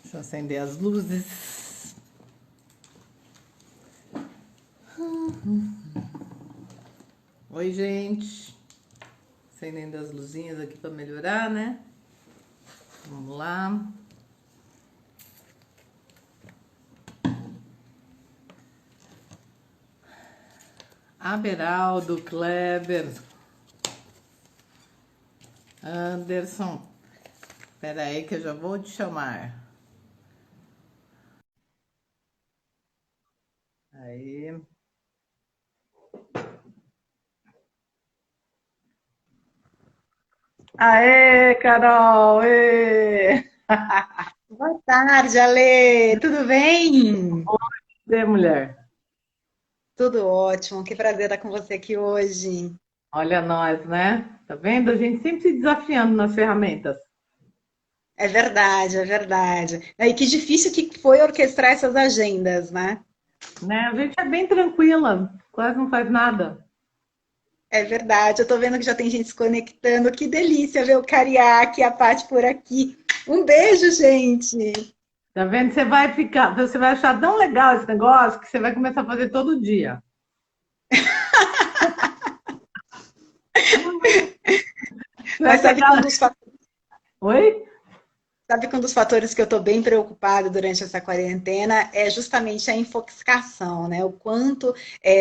Deixa eu acender as luzes. Oi, gente. Acendendo as luzinhas aqui para melhorar, né? Vamos lá. Aberaldo, Kleber, Anderson. Espera aí que eu já vou te chamar. Aí. Aê, Carol! Ê! Boa tarde, Ale. Tudo bem? Oi, mulher. Tudo ótimo. Que prazer estar com você aqui hoje. Olha nós, né? Tá vendo? A gente sempre se desafiando nas ferramentas, É verdade, é verdade. E que difícil que foi orquestrar essas agendas, né? né? A gente é bem tranquila, quase não faz nada. É verdade. Eu tô vendo que já tem gente se conectando. Que delícia ver o Cariaque e a Paty por aqui. Um beijo, gente. Tá vendo? Você vai achar tão legal esse negócio que você vai começar a fazer todo dia. Você vai Mas sabe que pegar. um dos Oi? Sabe que um dos fatores que eu estou bem preocupada durante essa quarentena é justamente a infoxicação, né? O quanto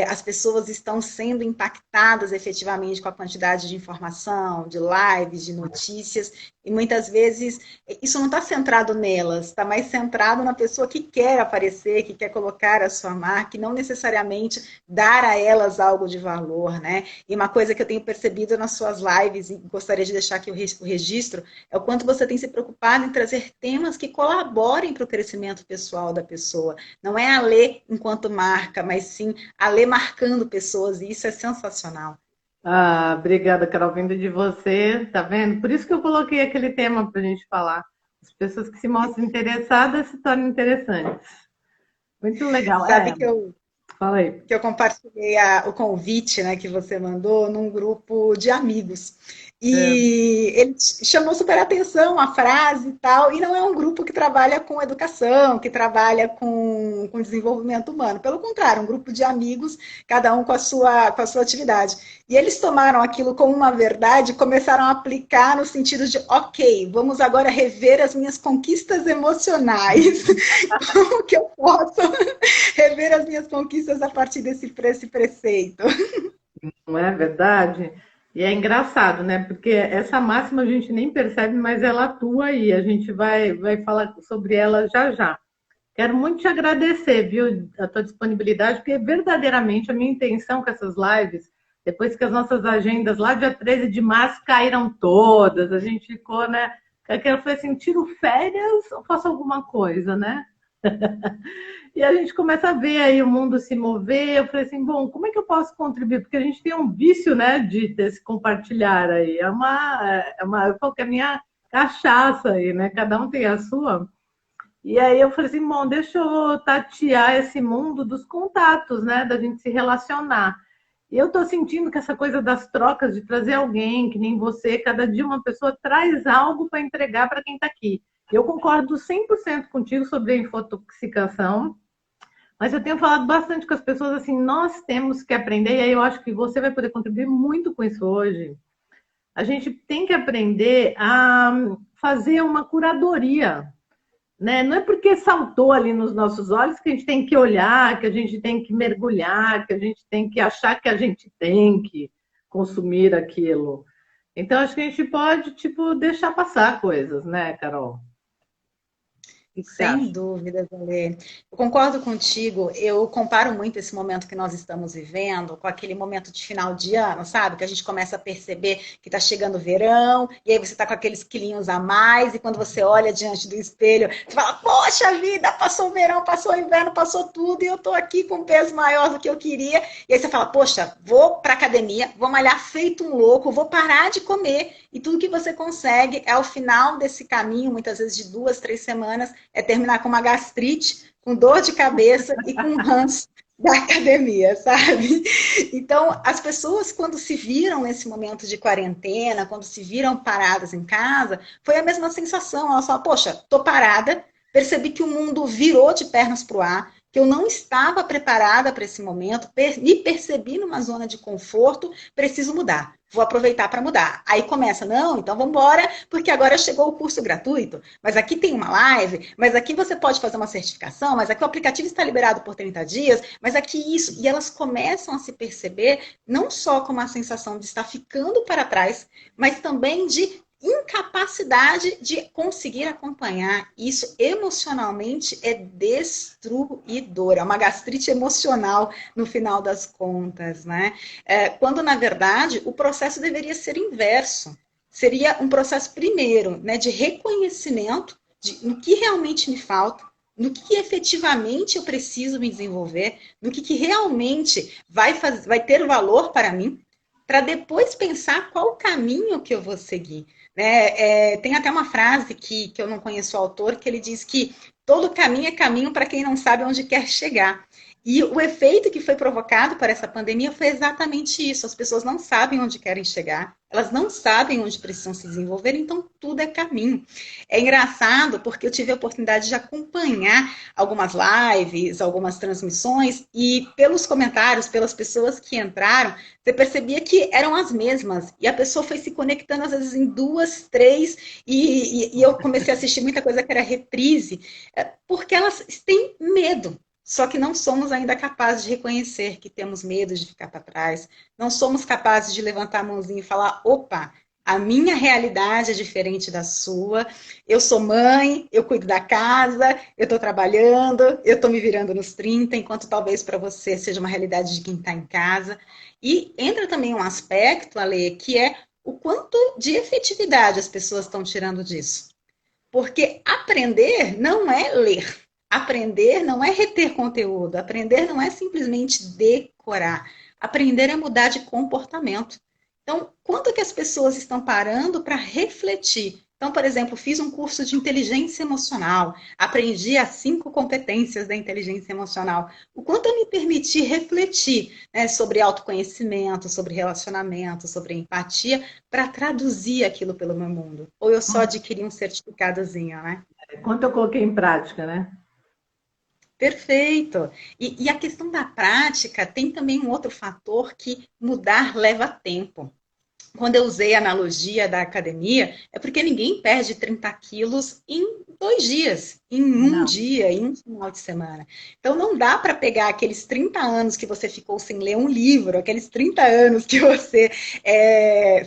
as pessoas estão sendo impactadas efetivamente com a quantidade de informação, de lives, de notícias, e muitas vezes isso não está centrado nelas, está mais centrado na pessoa que quer aparecer, que quer colocar a sua marca, e não necessariamente dar a elas algo de valor, né? E uma coisa que eu tenho percebido nas suas lives, e gostaria de deixar aqui o registro, é o quanto você tem se preocupado em trazer temas que colaborem para o crescimento pessoal da pessoa. Não é a Lê enquanto marca, mas sim a Lê marcando pessoas, e isso é sensacional. Ah, obrigada, Carol, vindo de você, tá vendo? Por isso que eu coloquei aquele tema para a gente falar. As pessoas que se mostram interessadas se tornam interessantes. Muito legal, Sabe é. que eu Fala aí. que eu compartilhei o convite, né, que você mandou num grupo de amigos. É. E ele chamou super atenção a frase e tal, e não é um grupo que trabalha com educação, que trabalha com desenvolvimento humano. Pelo contrário, um grupo de amigos, cada um com a sua atividade. E eles tomaram aquilo como uma verdade e começaram a aplicar no sentido de, ok, vamos agora rever as minhas conquistas emocionais. Como que eu posso rever as minhas conquistas a partir desse preceito? Não é verdade? E é engraçado, né? Porque essa máxima a gente nem percebe, mas ela atua aí. A gente vai falar sobre ela já já. Quero muito te agradecer, viu, a tua disponibilidade, porque verdadeiramente a minha intenção com essas lives, depois que as nossas agendas lá dia 13 de março caíram todas, a gente ficou, né? Eu falei assim, tiro férias ou faço alguma coisa, né? E a gente começa a ver aí o mundo se mover. Eu falei assim, bom, como é que eu posso contribuir? Porque a gente tem um vício, né, de se compartilhar aí. Eu falo que é a minha cachaça aí, né? Cada um tem a sua. E aí eu falei assim, bom, deixa eu tatear esse mundo dos contatos, né, da gente se relacionar. E eu tô sentindo que essa coisa das trocas, de trazer alguém, que nem você, cada dia uma pessoa traz algo para entregar para quem está aqui. Eu concordo 100% contigo sobre a infotoxicação. Mas eu tenho falado bastante com as pessoas assim, nós temos que aprender, e aí eu acho que você vai poder contribuir muito com isso hoje. A gente tem que aprender a fazer uma curadoria, né? Não é porque saltou ali nos nossos olhos que a gente tem que olhar, que a gente tem que mergulhar, que a gente tem que achar que a gente tem que consumir aquilo. Então acho que a gente pode, tipo, deixar passar coisas, né, Carol? O que você Sem acha? dúvidas, Ale. Eu concordo contigo. Eu comparo muito esse momento que nós estamos vivendo com aquele momento de final de ano, sabe? Que a gente começa a perceber que está chegando o verão, e aí você está com aqueles quilinhos a mais, e quando você olha diante do espelho, você fala: Poxa vida, passou o verão, passou o inverno, passou tudo, e eu estou aqui com um peso maior do que eu queria. E aí você fala: Poxa, vou para academia, vou malhar feito um louco, vou parar de comer. E tudo que você consegue é ao final desse caminho, muitas vezes de 2, 3 semanas, é terminar com uma gastrite, com dor de cabeça e com um ranço da academia, sabe? Então, as pessoas, quando se viram nesse momento de quarentena, quando se viram paradas em casa, foi a mesma sensação. Elas falam, poxa, tô parada, percebi que o mundo virou de pernas para o ar, que eu não estava preparada para esse momento, me percebi numa zona de conforto, preciso mudar. Vou aproveitar para mudar. Aí começa, não, então vamos embora, porque agora chegou o curso gratuito, mas aqui tem uma live, mas aqui você pode fazer uma certificação, mas aqui o aplicativo está liberado por 30 dias, mas aqui isso. E elas começam a se perceber não só com uma sensação de estar ficando para trás, mas também de incapacidade de conseguir acompanhar. Isso emocionalmente é destruidor, é uma gastrite emocional no final das contas, né? Quando, na verdade, o processo deveria ser inverso. Seria um processo, primeiro, né, de reconhecimento no que realmente me falta, no que efetivamente eu preciso me desenvolver, no que realmente vai ter valor para mim, para depois pensar qual o caminho que eu vou seguir. Tem até uma frase que eu não conheço o autor, que ele diz que todo caminho é caminho para quem não sabe onde quer chegar. E o efeito que foi provocado por essa pandemia foi exatamente isso. As pessoas não sabem onde querem chegar, elas não sabem onde precisam se desenvolver, então tudo é caminho. É engraçado porque eu tive a oportunidade de acompanhar algumas lives, algumas transmissões, e pelos comentários, pelas pessoas que entraram, você percebia que eram as mesmas. E a pessoa foi se conectando, às vezes, em duas, três, e eu comecei a assistir muita coisa que era reprise, porque elas têm medo. Só que não somos ainda capazes de reconhecer que temos medo de ficar para trás. Não somos capazes de levantar a mãozinha e falar, opa, a minha realidade é diferente da sua. Eu sou mãe, eu cuido da casa, eu estou trabalhando, eu estou me virando nos 30, enquanto talvez para você seja uma realidade de quem está em casa. E entra também um aspecto, Ale, que é o quanto de efetividade as pessoas estão tirando disso. Porque aprender não é ler. Aprender não é reter conteúdo. Aprender não é simplesmente decorar. Aprender é mudar de comportamento. Então, quanto que as pessoas estão parando para refletir? Então, por exemplo, fiz um curso de inteligência emocional, aprendi as 5 competências da inteligência emocional. O quanto eu me permiti refletir, né, sobre autoconhecimento, sobre relacionamento, sobre empatia, para traduzir aquilo pelo meu mundo. Ou eu só adquiri um certificadozinho, né? Quanto eu coloquei em prática, né? Perfeito. E a questão da prática tem também um outro fator que mudar leva tempo. Quando eu usei a analogia da academia, é porque ninguém perde 30 quilos em 2 dias, em um Não. dia, em um final de semana. Então não dá para pegar aqueles 30 anos que você ficou sem ler um livro, aqueles 30 anos que você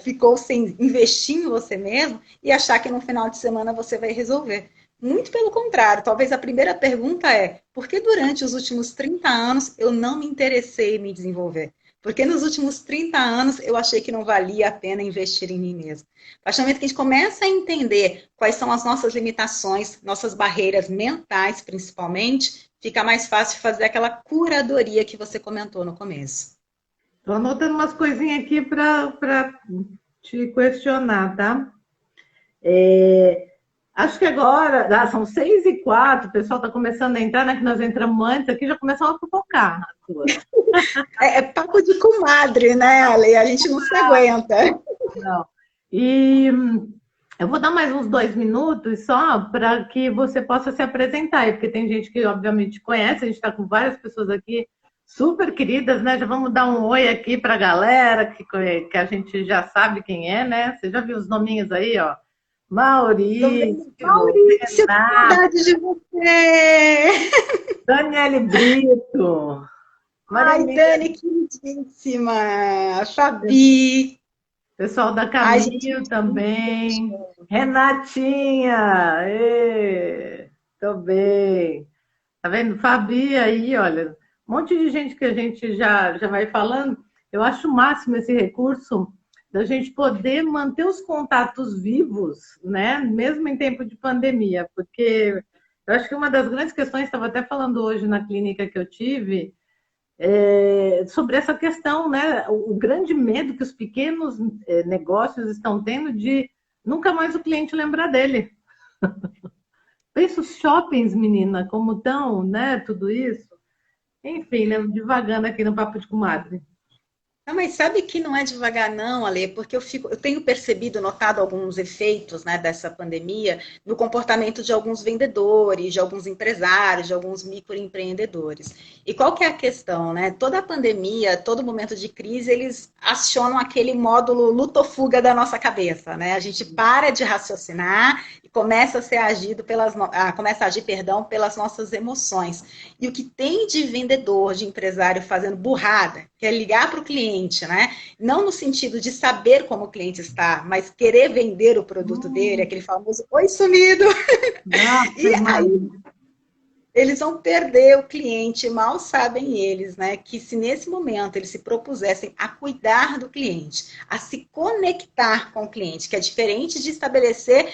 ficou sem investir em você mesmo e achar que no final de semana você vai resolver. Muito pelo contrário, talvez a primeira pergunta é: por que durante os últimos 30 anos eu não me interessei em me desenvolver? Porque nos últimos 30 anos eu achei que não valia a pena investir em mim mesmo. A partir do momento que a gente começa a entender quais são as nossas limitações, nossas barreiras mentais, principalmente, fica mais fácil fazer aquela curadoria que você comentou no começo. Estou anotando umas coisinhas aqui para te questionar, tá? Acho que agora, são 6h04, o pessoal está começando a entrar, né? Que nós entramos antes aqui, já começaram a fofocar as duas. É papo de comadre, né, Ale? A gente não se aguenta. Não. E eu vou dar mais uns 2 minutos só para que você possa se apresentar aí, porque tem gente que obviamente conhece, a gente está com várias pessoas aqui super queridas, né? Já vamos dar um oi aqui para a galera que a gente já sabe quem é, né? Você já viu os nominhos aí, ó? Maurício, Maurício, que Renato, saudade de você! Daniele Brito, Ai, Maria, Dani, queridíssima! Fabi! pessoal da Ai, gente, Caminho também. Renatinha! Tô bem. Tá vendo? Fabi aí, olha, um monte de gente que a gente já vai falando. Eu acho o máximo esse recurso da gente poder manter os contatos vivos, né? Mesmo em tempo de pandemia, porque eu acho que uma das grandes questões, estava até falando hoje na clínica que eu tive, sobre essa questão, né? O grande medo que os pequenos negócios estão tendo de nunca mais o cliente lembrar dele. Pensa os shoppings, menina, como estão, né? Tudo isso. Enfim, né? Divagando aqui no Papo de Comadre. Ah, mas sabe que não é devagar não, Ale, porque eu tenho percebido, notado alguns efeitos, né, dessa pandemia no comportamento de alguns vendedores, de alguns empresários, de alguns microempreendedores. E qual que é a questão, né? Toda a pandemia, todo momento de crise, eles acionam aquele módulo luto-fuga da nossa cabeça, né? A gente para de raciocinar e começa a ser agido começa a agir, perdão, pelas nossas emoções. E o que tem de vendedor, de empresário fazendo burrada, que é ligar para o cliente, né? Não no sentido de saber como o cliente está, mas querer vender o produto dele, aquele famoso oi sumido. Nossa, E aí imagina. eles vão perder o cliente, mal sabem eles, né? Que se nesse momento eles se propusessem a cuidar do cliente, a se conectar com o cliente, que é diferente de estabelecer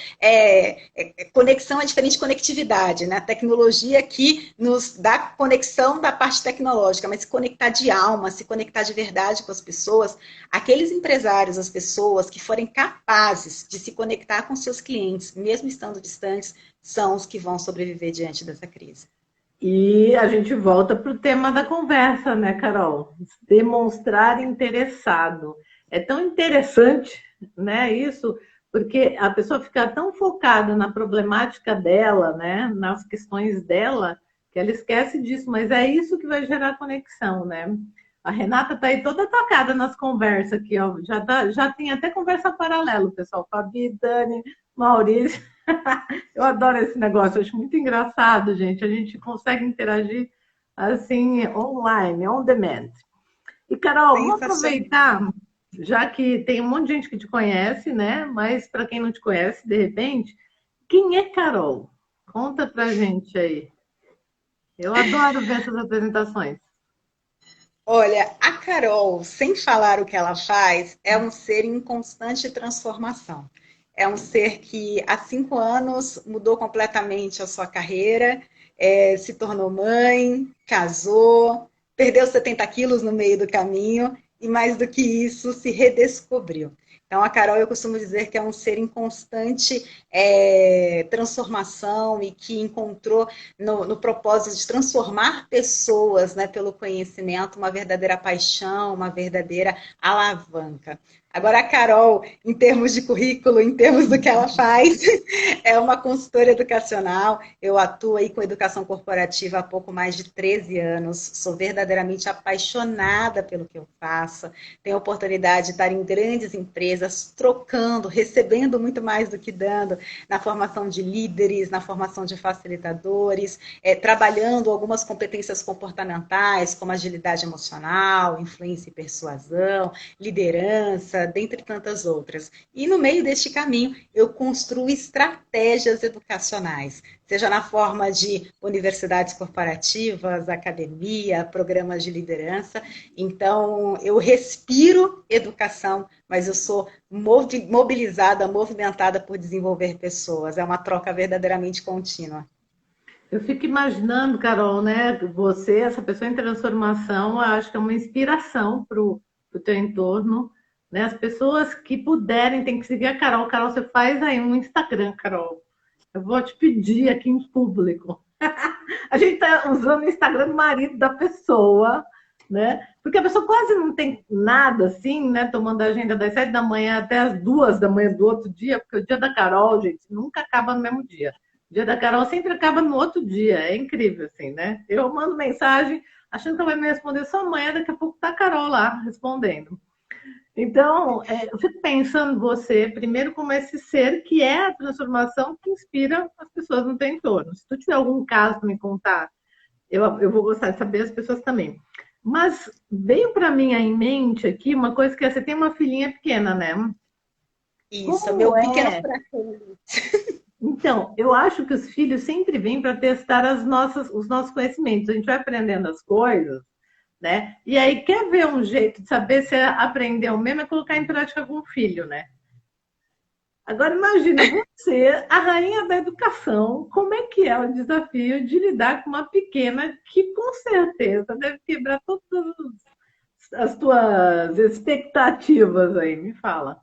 conexão, é diferente de conectividade, né? A tecnologia que nos dá conexão da parte tecnológica, mas se conectar de alma, se conectar de verdade com as pessoas, aqueles empresários, as pessoas que forem capazes de se conectar com seus clientes, mesmo estando distantes, são os que vão sobreviver diante dessa crise. E a gente volta para o tema da conversa, né, Carol? Demonstrar interessado. É tão interessante, né, isso, porque a pessoa fica tão focada na problemática dela, né, nas questões dela, que ela esquece disso, mas é isso que vai gerar conexão, né? A Renata está aí toda tocada nas conversas aqui, ó. Já tem até conversa paralelo, pessoal. Fabi, Dani, Maurício. Eu adoro esse negócio, eu acho muito engraçado, gente. A gente consegue interagir assim, online, on demand. E, Carol, vamos Sensacional. aproveitar, já que tem um monte de gente que te conhece, né? Mas para quem não te conhece, de repente, quem é Carol? Conta pra gente aí. Eu adoro ver essas apresentações. Olha, a Carol, sem falar o que ela faz, é um ser em constante transformação. É um ser que há 5 anos mudou completamente a sua carreira, se tornou mãe, casou, perdeu 70 quilos no meio do caminho e, mais do que isso, se redescobriu. Então, a Carol, eu costumo dizer que é um ser em constante transformação e que encontrou no propósito de transformar pessoas, né, pelo conhecimento, uma verdadeira paixão, uma verdadeira alavanca. Agora, a Carol, em termos de currículo, em termos do que ela faz, é uma consultora educacional. Eu atuo aí com educação corporativa há pouco mais de 13 anos. Sou verdadeiramente apaixonada pelo que eu faço. Tenho a oportunidade de estar em grandes empresas, trocando, recebendo muito mais do que dando, na formação de líderes, na formação de facilitadores, trabalhando algumas competências comportamentais, como agilidade emocional, influência e persuasão, liderança, dentre tantas outras. E no meio deste caminho, eu construo estratégias educacionais, seja na forma de universidades corporativas, academia, programas de liderança. Então, eu respiro educação, mas eu sou mobilizada, movimentada por desenvolver pessoas. É uma troca verdadeiramente contínua. Eu fico imaginando, Carol, né? Você, essa pessoa em transformação, eu acho que é uma inspiração para o teu entorno. Né? As pessoas que puderem têm que seguir a Carol. Carol, você faz aí um Instagram, Carol. Eu vou te pedir aqui em público. A gente está usando o Instagram do marido da pessoa, né? Porque a pessoa quase não tem nada assim, né? Tomando a agenda das 7 da manhã até as 2 da manhã do outro dia, porque o dia da Carol, gente, nunca acaba no mesmo dia. O dia da Carol sempre acaba no outro dia. É incrível, assim, né? Eu mando mensagem achando que ela vai me responder só amanhã, daqui a pouco tá a Carol lá respondendo. Então, eu fico pensando você, primeiro, como esse ser que é a transformação que inspira as pessoas no teu entorno. Se tu tiver algum caso para me contar, eu vou gostar de saber as pessoas também. Mas veio para mim em mente aqui uma coisa que você tem uma filhinha pequena, né? Isso, Como meu pequeno é? furacão. Então, eu acho que os filhos sempre vêm para testar os nossos conhecimentos. A gente vai aprendendo as coisas, né? E aí quer ver um jeito de saber se aprendeu mesmo é colocar em prática com o filho, né? Agora imagina você, a rainha da educação, como é que é o desafio de lidar com uma pequena que com certeza deve quebrar todas as tuas expectativas aí, me fala.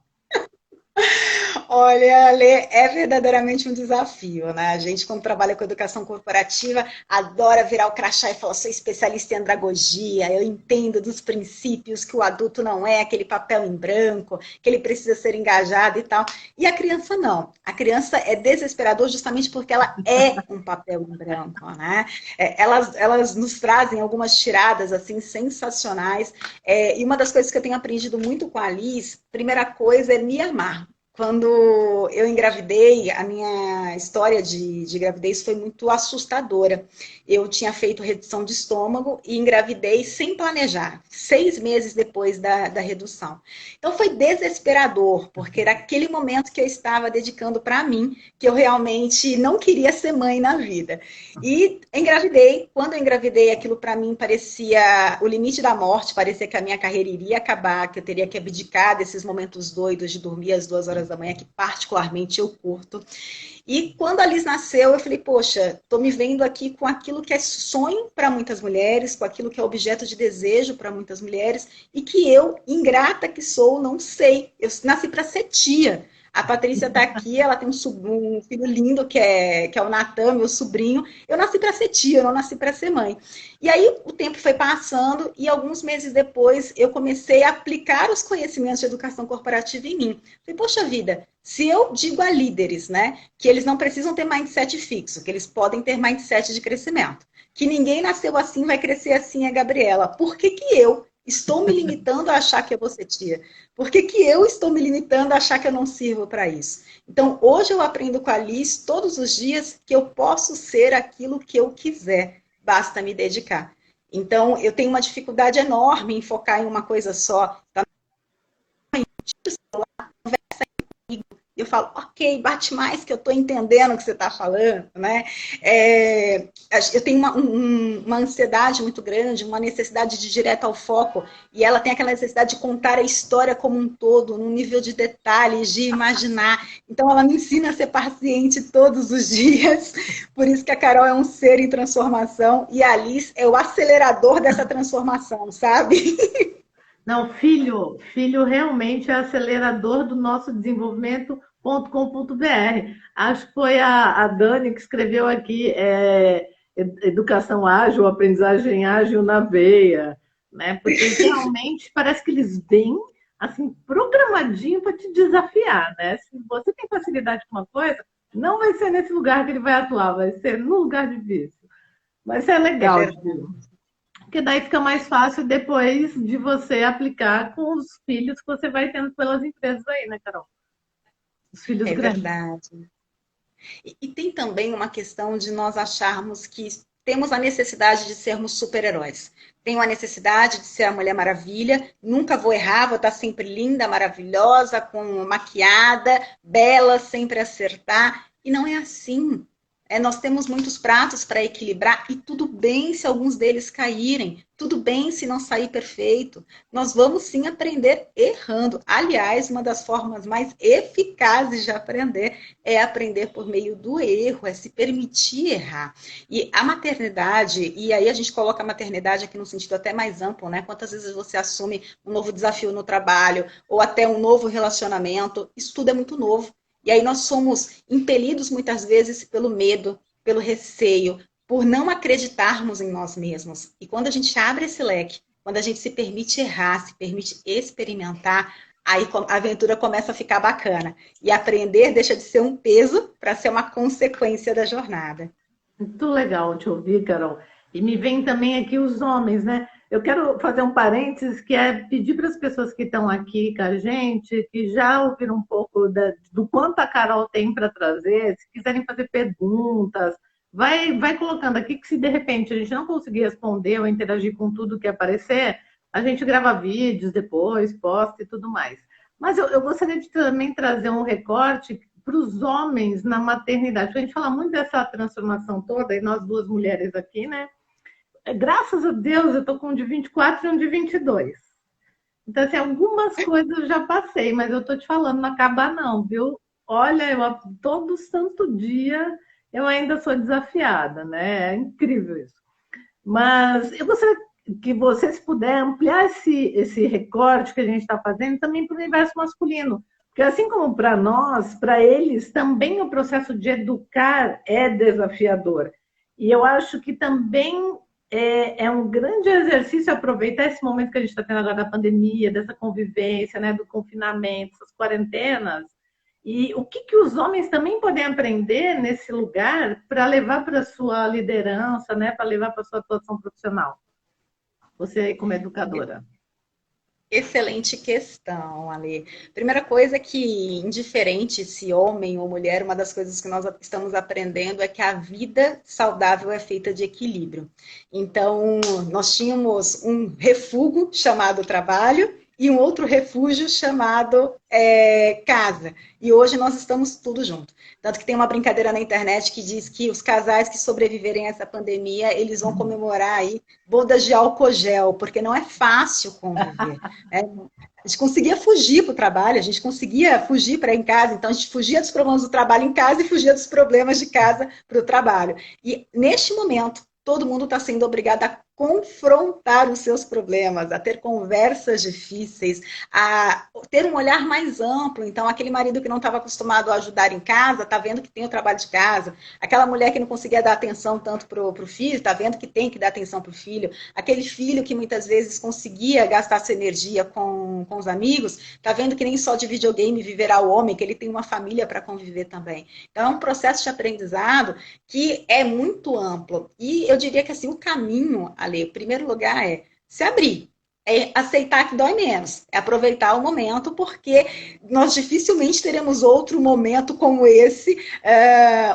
Olha, Lê, é verdadeiramente um desafio, né? A gente, quando trabalha com educação corporativa, adora virar o crachá e falar, sou especialista em andragogia, eu entendo dos princípios que o adulto não é aquele papel em branco, que ele precisa ser engajado e tal. E a criança não. A criança é desesperadora justamente porque ela é um papel em branco, né? Elas nos trazem algumas tiradas, assim, sensacionais. E uma das coisas que eu tenho aprendido muito com a Liz, primeira coisa é me amar. Quando eu engravidei, a minha história de gravidez foi muito assustadora. Eu tinha feito redução de estômago e engravidei sem planejar, 6 meses depois da redução. Então foi desesperador, porque era aquele momento que eu estava dedicando para mim, que eu realmente não queria ser mãe na vida. E engravidei. Quando eu engravidei, aquilo para mim parecia o limite da morte, parecia que a minha carreira iria acabar, que eu teria que abdicar desses momentos doidos de dormir às 2 horas da manhã, que particularmente eu curto. E quando a Liz nasceu, eu falei, poxa, estou me vendo aqui com aquilo que é sonho para muitas mulheres, com aquilo que é objeto de desejo para muitas mulheres, e que eu, ingrata que sou, não sei. Eu nasci para ser tia. A Patrícia está aqui, ela tem um filho lindo que é o Natan, meu sobrinho. Eu nasci para ser tia, eu não nasci para ser mãe. E aí o tempo foi passando e alguns meses depois eu comecei a aplicar os conhecimentos de educação corporativa em mim. Falei, poxa vida, se eu digo a líderes, né, que eles não precisam ter mindset fixo, que eles podem ter mindset de crescimento, que ninguém nasceu assim, vai crescer assim, é Gabriela. Por que que eu estou me limitando a achar que eu vou ser tia? Por que que eu estou me limitando a achar que eu não sirvo para isso? Então, hoje eu aprendo com a Liz todos os dias que eu posso ser aquilo que eu quiser, basta me dedicar. Então, eu tenho uma dificuldade enorme em focar em uma coisa só. Eu falo, ok, bate mais que eu estou entendendo o que você está falando, né? Eu tenho uma ansiedade muito grande, uma necessidade de ir direto ao foco, e ela tem aquela necessidade de contar a história como um todo, num nível de detalhes, de imaginar. Então, ela me ensina a ser paciente todos os dias. Por isso que a Carol é um ser em transformação, e a Alice é o acelerador dessa transformação, sabe? Não, filho realmente é acelerador do nosso desenvolvimento.com.br. Acho que foi a Dani que escreveu aqui, educação ágil, aprendizagem ágil na veia, né? Porque realmente parece que eles vêm assim programadinho para te desafiar, né? Se você tem facilidade com uma coisa, não vai ser nesse lugar que ele vai atuar, vai ser no lugar difícil. Mas é É legal, verdade. porque daí fica mais fácil depois de você aplicar com os filhos que você vai tendo pelas empresas aí, né, Carol? Os filhos É grandes. verdade. E tem também uma questão de nós acharmos que temos a necessidade de sermos super-heróis. Tenho a necessidade de ser a Mulher Maravilha, nunca vou errar, vou estar sempre linda, maravilhosa, com maquiada, bela, sempre acertar. E não é assim. Nós temos muitos pratos para equilibrar e tudo bem se alguns deles caírem, tudo bem se não sair perfeito. Nós vamos sim aprender errando. Aliás, uma das formas mais eficazes de aprender é aprender por meio do erro, é se permitir errar. E a maternidade, e aí a gente coloca a maternidade aqui no sentido até mais amplo, né? Quantas vezes você assume um novo desafio no trabalho, ou até um novo relacionamento, isso tudo é muito novo. E aí nós somos impelidos muitas vezes pelo medo, pelo receio, por não acreditarmos em nós mesmos. E quando a gente abre esse leque, quando a gente se permite errar, se permite experimentar, aí a aventura começa a ficar bacana. E aprender deixa de ser um peso para ser uma consequência da jornada. Muito legal te ouvir, Carol. E me vem também aqui os homens, né? Eu quero fazer um parênteses que é pedir para as pessoas que estão aqui com a gente, que já ouviram um pouco do quanto a Carol tem para trazer, se quiserem fazer perguntas, vai colocando aqui que se de repente a gente não conseguir responder ou interagir com tudo que aparecer, a gente grava vídeos depois, posta e tudo mais. Mas eu gostaria de também trazer um recorte para os homens na maternidade. A gente fala muito dessa transformação toda, e nós duas mulheres aqui, né? Graças a Deus, eu estou com um de 24 e um de 22. Então, assim, algumas coisas eu já passei, mas eu estou te falando, não acaba não, viu? Olha, todo santo dia eu ainda sou desafiada, né? É incrível isso. Mas eu gostaria que você, se puder, ampliar esse recorte que a gente está fazendo também para o universo masculino. Porque assim como para nós, para eles também o processo de educar é desafiador. E eu acho que também é um grande exercício aproveitar esse momento que a gente está tendo agora da pandemia, dessa convivência, né, do confinamento, essas quarentenas, e o que os homens também podem aprender nesse lugar para levar para a sua liderança, né, para levar para a sua atuação profissional. Você aí como educadora. Excelente questão, Ale. Primeira coisa é que, indiferente se homem ou mulher, uma das coisas que nós estamos aprendendo é que a vida saudável é feita de equilíbrio. Então, nós tínhamos um refúgio chamado trabalho e um outro refúgio chamado casa. E hoje nós estamos tudo junto. Tanto que tem uma brincadeira na internet que diz que os casais que sobreviverem a essa pandemia, eles vão comemorar aí bodas de álcool gel, porque não é fácil conviver. A gente conseguia fugir para o trabalho, a gente conseguia fugir para ir em casa, então a gente fugia dos problemas do trabalho em casa e fugia dos problemas de casa para o trabalho. E neste momento, todo mundo está sendo obrigado a confrontar os seus problemas, a ter conversas difíceis, a ter um olhar mais amplo. Então, aquele marido que não estava acostumado a ajudar em casa, está vendo que tem o trabalho de casa. Aquela mulher que não conseguia dar atenção tanto para o filho, está vendo que tem que dar atenção para o filho. Aquele filho que muitas vezes conseguia gastar sua energia com os amigos, está vendo que nem só de videogame viverá o homem, que ele tem uma família para conviver também. Então, é um processo de aprendizado que é muito amplo. E eu diria que assim, o caminho, Ale, o primeiro lugar é se abrir. É aceitar que dói menos, é aproveitar o momento, porque nós dificilmente teremos outro momento como esse,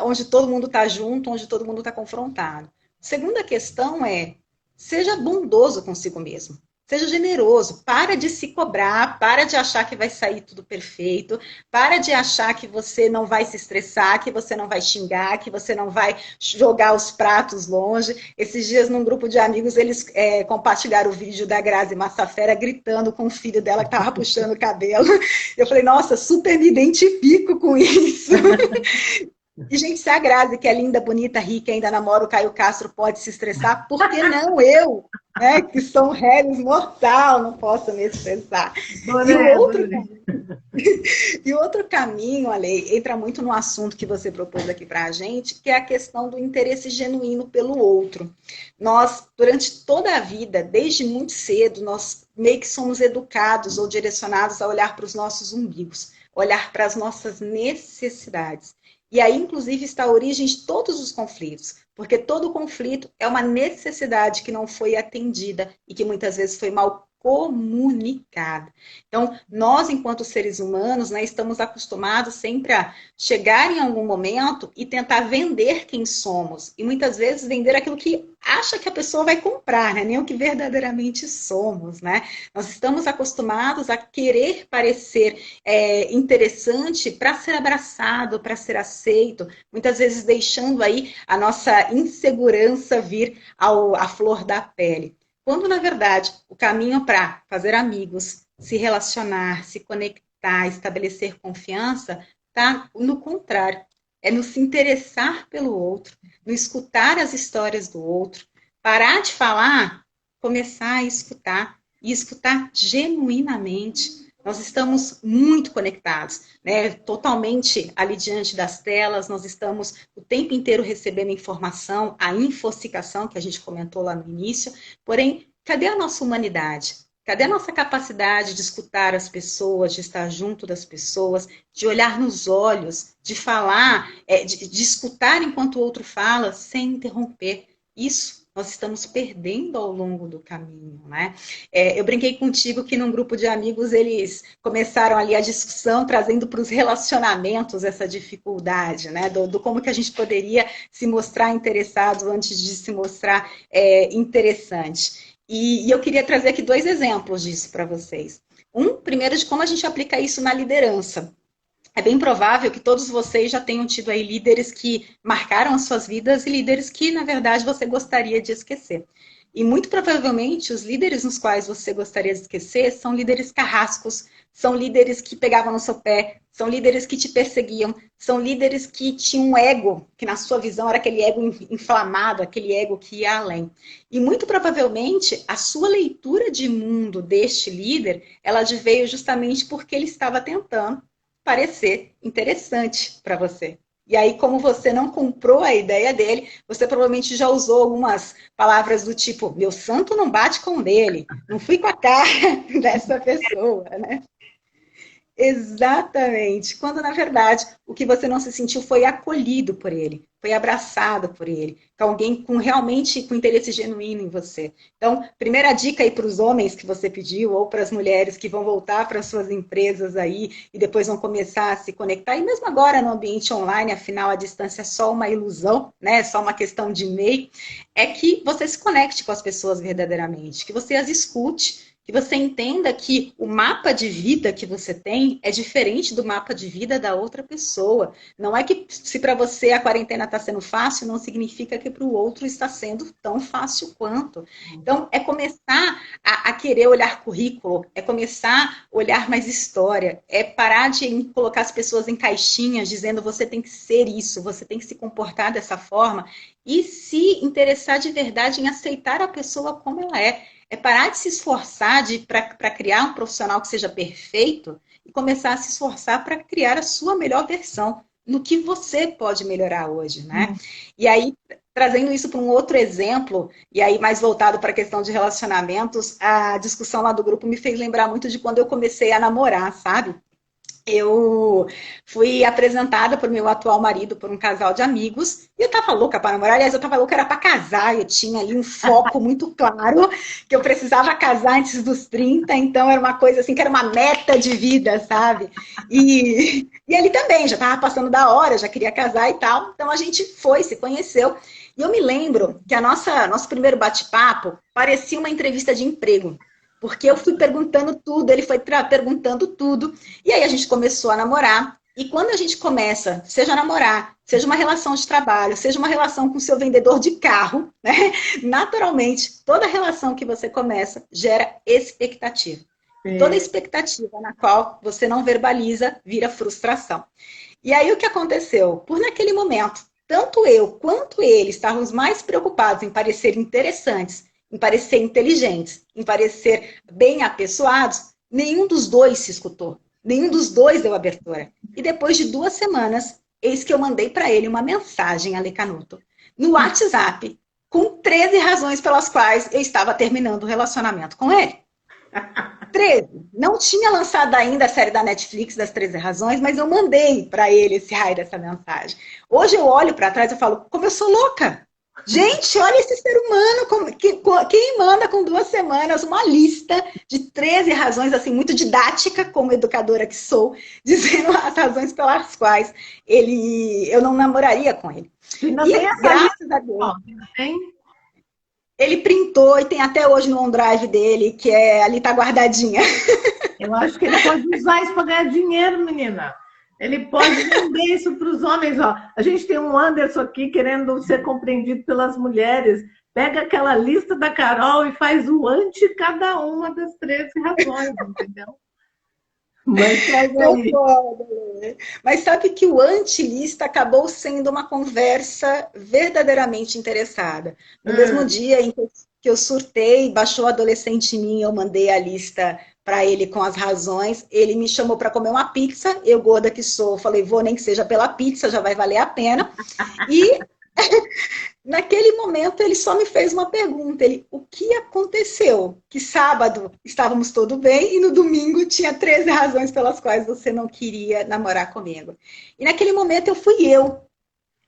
onde todo mundo está junto, onde todo mundo está confrontado. Segunda questão é, seja bondoso consigo mesmo. Seja generoso, para de se cobrar, para de achar que vai sair tudo perfeito, para de achar que você não vai se estressar, que você não vai xingar, que você não vai jogar os pratos longe. Esses dias, num grupo de amigos, eles compartilharam o vídeo da Grazi Massafera gritando com o filho dela que estava puxando o cabelo. Eu falei, nossa, super me identifico com isso. E, gente, se a Grazi, que é linda, bonita, rica, ainda namora o Caio Castro, pode se estressar, por que não eu, né, que sou um réis mortal, não posso me estressar? E o outro caminho, Ale, entra muito no assunto que você propôs aqui para a gente, que é a questão do interesse genuíno pelo outro. Nós, durante toda a vida, desde muito cedo, nós meio que somos educados ou direcionados a olhar para os nossos umbigos, olhar para as nossas necessidades. E aí, inclusive, está a origem de todos os conflitos, porque todo conflito é uma necessidade que não foi atendida e que muitas vezes foi mal comunicada. Então, nós, enquanto seres humanos, né, estamos acostumados sempre a chegar em algum momento e tentar vender quem somos. E muitas vezes vender aquilo que acha que a pessoa vai comprar, né? Nem o que verdadeiramente somos, né? Nós estamos acostumados a querer parecer interessante para ser abraçado, para ser aceito, muitas vezes deixando aí a nossa insegurança vir à flor da pele. Quando, na verdade, o caminho para fazer amigos, se relacionar, se conectar, estabelecer confiança, está no contrário. É no se interessar pelo outro, no escutar as histórias do outro, parar de falar, começar a escutar, e escutar genuinamente. Nós estamos muito conectados, né? Totalmente ali diante das telas, nós estamos o tempo inteiro recebendo informação, a infocicação que a gente comentou lá no início, porém, cadê a nossa humanidade? Cadê a nossa capacidade de escutar as pessoas, de estar junto das pessoas, de olhar nos olhos, de falar, de escutar enquanto o outro fala, sem interromper? Isso nós estamos perdendo ao longo do caminho, né? Eu brinquei contigo que num grupo de amigos eles começaram ali a discussão trazendo para os relacionamentos essa dificuldade, né? Do como que a gente poderia se mostrar interessado antes de se mostrar interessante. E eu queria trazer aqui 2 exemplos disso para vocês. Primeiro, de como a gente aplica isso na liderança. É bem provável que todos vocês já tenham tido aí líderes que marcaram as suas vidas e líderes que, na verdade, você gostaria de esquecer. E muito provavelmente os líderes nos quais você gostaria de esquecer são líderes carrascos, são líderes que pegavam no seu pé, são líderes que te perseguiam, são líderes que tinham um ego, que na sua visão era aquele ego inflamado, aquele ego que ia além. E muito provavelmente a sua leitura de mundo deste líder, ela veio justamente porque ele estava tentando parecer interessante para você. E aí, como você não comprou a ideia dele, você provavelmente já usou algumas palavras do tipo, meu santo não bate com o dele, não fui com a cara dessa pessoa, né? Exatamente. Quando, na verdade, o que você não se sentiu foi acolhido por ele, foi abraçado por ele, com alguém com realmente com interesse genuíno em você. Então, primeira dica aí para os homens que você pediu, ou para as mulheres que vão voltar para suas empresas aí e depois vão começar a se conectar, e mesmo agora no ambiente online, afinal, a distância é só uma ilusão, né? É só uma questão de meio, é que você se conecte com as pessoas verdadeiramente, que você as escute, que você entenda que o mapa de vida que você tem é diferente do mapa de vida da outra pessoa. Não é que se para você a quarentena está sendo fácil, não significa que para o outro está sendo tão fácil quanto. Então, é começar a querer olhar currículo, é começar a olhar mais história, é parar de colocar as pessoas em caixinhas, dizendo você tem que ser isso, você tem que se comportar dessa forma, e se interessar de verdade em aceitar a pessoa como ela é. É parar de se esforçar para criar um profissional que seja perfeito e começar a se esforçar para criar a sua melhor versão no que você pode melhorar hoje, né? E aí, trazendo isso para um outro exemplo, e aí mais voltado para a questão de relacionamentos, a discussão lá do grupo me fez lembrar muito de quando eu comecei a namorar, sabe? Eu fui apresentada por meu atual marido, por um casal de amigos, e eu tava louca para namorar, aliás, eu tava louca era para casar, eu tinha ali um foco muito claro, que eu precisava casar antes dos 30, então era uma coisa assim, que era uma meta de vida, sabe? E ele também, já tava passando da hora, já queria casar e tal, então a gente foi, se conheceu, e eu me lembro que nosso primeiro bate-papo parecia uma entrevista de emprego, porque eu fui perguntando tudo, ele foi perguntando tudo, e aí a gente começou a namorar. E quando a gente começa, seja a namorar, seja uma relação de trabalho, seja uma relação com o seu vendedor de carro, né? Naturalmente, toda relação que você começa gera expectativa. E toda expectativa na qual você não verbaliza vira frustração. E aí o que aconteceu? Por naquele momento, tanto eu quanto ele estávamos mais preocupados em parecer interessantes, em parecer inteligentes, em parecer bem apessoados, nenhum dos dois se escutou. Nenhum dos dois deu abertura. E depois de 2 semanas, eis que eu mandei para ele uma mensagem, Ale Canuto, no WhatsApp, com 13 razões pelas quais eu estava terminando o relacionamento com ele. 13. Não tinha lançado ainda a série da Netflix das 13 razões, mas eu mandei para ele esse raio dessa mensagem. Hoje eu olho para trás e falo, como eu sou louca. Gente, olha esse ser humano, quem manda com 2 semanas uma lista de 13 razões, assim, muito didática, como educadora que sou, dizendo as razões pelas quais eu não namoraria com ele. E graças a Deus, ele printou e tem até hoje no OneDrive dele, que ali tá guardadinha. Eu acho que ele pode usar isso para ganhar dinheiro, menina. Ele pode vender isso para os homens. Ó. A gente tem um Anderson aqui querendo ser compreendido pelas mulheres. Pega aquela lista da Carol e faz o anti cada uma das 13 razões, entendeu? Mas sabe que o anti-lista acabou sendo uma conversa verdadeiramente interessada. No mesmo dia em que eu surtei, baixou o adolescente em mim, eu mandei a lista para ele com as razões, ele me chamou para comer uma pizza, eu gorda que sou, falei, vou nem que seja pela pizza, já vai valer a pena. E naquele momento ele só me fez uma pergunta, o que aconteceu? Que sábado estávamos tudo bem e no domingo tinha 13 razões pelas quais você não queria namorar comigo. E naquele momento eu fui eu.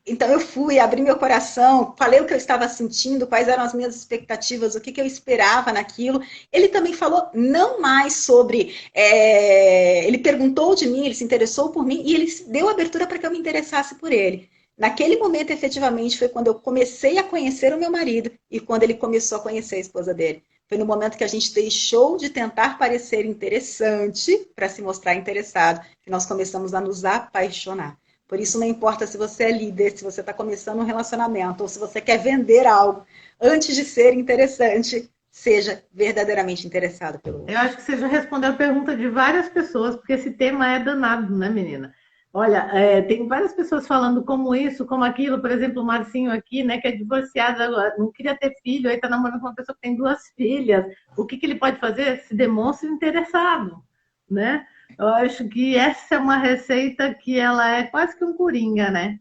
Então eu fui, abri meu coração, falei o que eu estava sentindo, quais eram as minhas expectativas, o que eu esperava naquilo. Ele também falou não mais sobre... ele perguntou de mim, ele se interessou por mim e ele deu abertura para que eu me interessasse por ele. Naquele momento, efetivamente, foi quando eu comecei a conhecer o meu marido e quando ele começou a conhecer a esposa dele. Foi no momento que a gente deixou de tentar parecer interessante para se mostrar interessado, que nós começamos a nos apaixonar. Por isso, não importa se você é líder, se você está começando um relacionamento ou se você quer vender algo, antes de ser interessante, seja verdadeiramente interessado pelo outro. Eu acho que você já respondeu a pergunta de várias pessoas, porque esse tema é danado, né, menina? Olha, tem várias pessoas falando como isso, como aquilo, por exemplo, o Marcinho aqui, né, que é divorciado, não queria ter filho, aí está namorando com uma pessoa que tem 2 filhas. O que ele pode fazer? Se demonstra interessado, né? Eu acho que essa é uma receita que ela é quase que um coringa, né?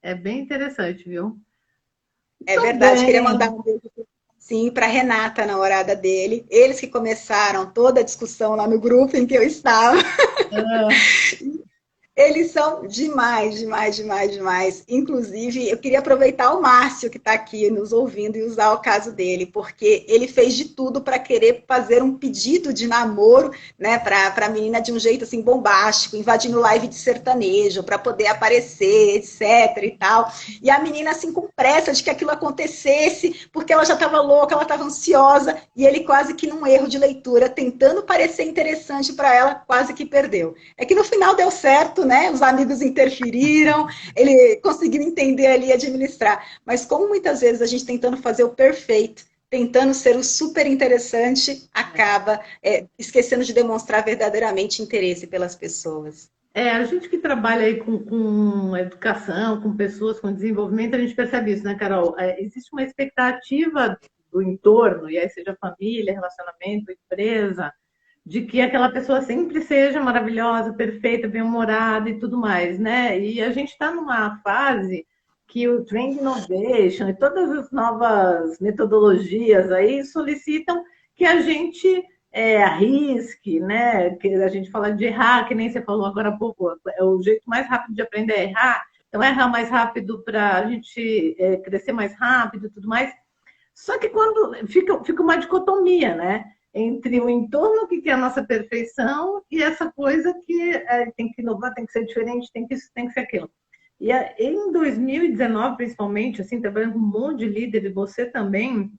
É bem interessante, viu? É Muito verdade, queria bem. mandar um beijo sim para Renata, a namorada dele. Eles que começaram toda a discussão lá no grupo em que eu estava. Ah, Eles são demais, demais, demais, demais. Inclusive, eu queria aproveitar o Márcio, que está aqui nos ouvindo, e usar o caso dele, porque ele fez de tudo para querer fazer um pedido de namoro, né, para a menina de um jeito assim bombástico, invadindo live de sertanejo, para poder aparecer, etc. e tal. E a menina, assim, com pressa de que aquilo acontecesse, porque ela já estava louca, ela estava ansiosa, e ele quase que num erro de leitura, tentando parecer interessante para ela, quase que perdeu. É que no final deu certo, né? Os amigos interferiram, ele conseguiu entender ali e administrar. Mas como muitas vezes a gente tentando fazer o perfeito, tentando ser o super interessante, acaba esquecendo de demonstrar verdadeiramente interesse pelas pessoas. a gente que trabalha aí com educação, com pessoas, com desenvolvimento, a gente percebe isso, né, Carol? Existe uma expectativa do entorno, e aí seja família, relacionamento, empresa, de que aquela pessoa sempre seja maravilhosa, perfeita, bem-humorada e tudo mais, né? E a gente está numa fase que o Trend Innovation e todas as novas metodologias aí solicitam que a gente arrisque, né? Que a gente fala de errar, que nem você falou agora há pouco, é o jeito mais rápido de aprender a errar. Então, errar mais rápido para a gente crescer mais rápido e tudo mais. Só que quando fica uma dicotomia, né? Entre o entorno que quer a nossa perfeição e essa coisa que tem que inovar, tem que ser diferente, tem que isso, tem que ser aquilo. E em 2019, principalmente, assim, trabalhando com um monte de líder e você também,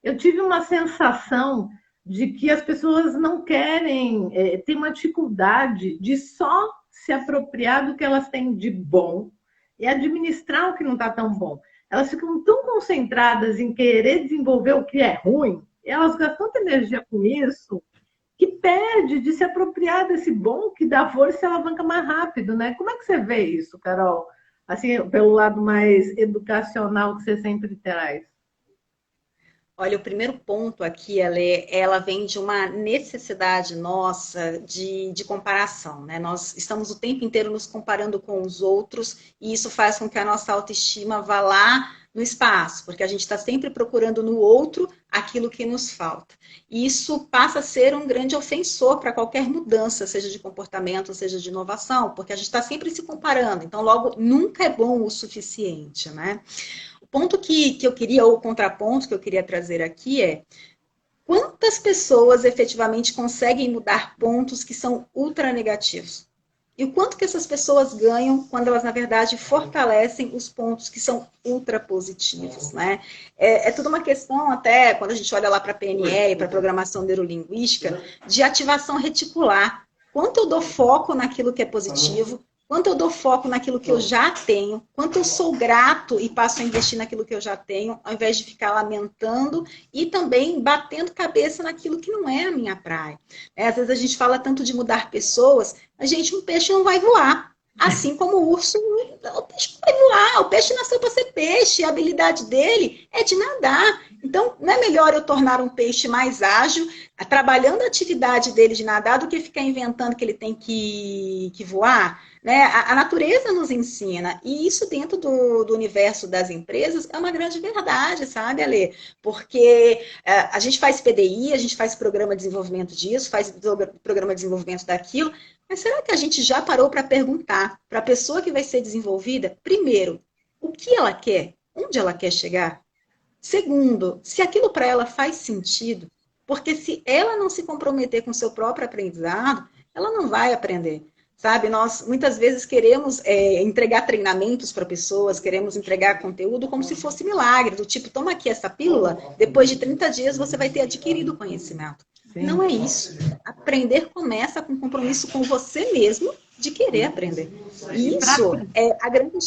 eu tive uma sensação de que as pessoas não querem, tem uma dificuldade de só se apropriar do que elas têm de bom e administrar o que não está tão bom. Elas ficam tão concentradas em querer desenvolver o que é ruim, e elas gastam tanta energia com isso, que perde de se apropriar desse bom que dá força e alavanca mais rápido, né? Como é que você vê isso, Carol? Assim, pelo lado mais educacional que você sempre traz. Olha, o primeiro ponto aqui, ela vem de uma necessidade nossa de comparação, né? Nós estamos o tempo inteiro nos comparando com os outros e isso faz com que a nossa autoestima vá lá no espaço, porque a gente está sempre procurando no outro aquilo que nos falta. E isso passa a ser um grande ofensor para qualquer mudança, seja de comportamento, seja de inovação, porque a gente está sempre se comparando. Então, logo, nunca é bom o suficiente, né? O ponto que eu queria, ou o contraponto que eu queria trazer aqui é quantas pessoas efetivamente conseguem mudar pontos que são ultra negativos? E o quanto que essas pessoas ganham quando elas, na verdade, fortalecem os pontos que são ultra positivos, né? É tudo uma questão, até quando a gente olha lá para a PNL, para a programação neurolinguística, de ativação reticular. Quanto eu dou foco naquilo que é positivo, quanto eu dou foco naquilo que eu já tenho, quanto eu sou grato e passo a investir naquilo que eu já tenho, ao invés de ficar lamentando e também batendo cabeça naquilo que não é a minha praia. Às vezes a gente fala tanto de mudar pessoas, a gente, um peixe não vai voar. Assim como o urso, o peixe não vai voar, o peixe nasceu para ser peixe, a habilidade dele é de nadar. Então, não é melhor eu tornar um peixe mais ágil, trabalhando a atividade dele de nadar, do que ficar inventando que ele tem que voar? Né? A natureza nos ensina, e isso dentro do universo das empresas é uma grande verdade, sabe, Ale? Porque a gente faz PDI, a gente faz programa de desenvolvimento disso, faz programa de desenvolvimento daquilo, mas será que a gente já parou para perguntar para a pessoa que vai ser desenvolvida, primeiro, o que ela quer? Onde ela quer chegar? Segundo, se aquilo para ela faz sentido, porque se ela não se comprometer com o seu próprio aprendizado, ela não vai aprender. Sabe, nós muitas vezes queremos entregar treinamentos para pessoas, queremos entregar conteúdo como se fosse milagre, do tipo, toma aqui essa pílula, depois de 30 dias você vai ter adquirido o conhecimento. Não Sim. é isso. Aprender começa com compromisso com você mesmo de querer aprender. E E pra... isso é a grande...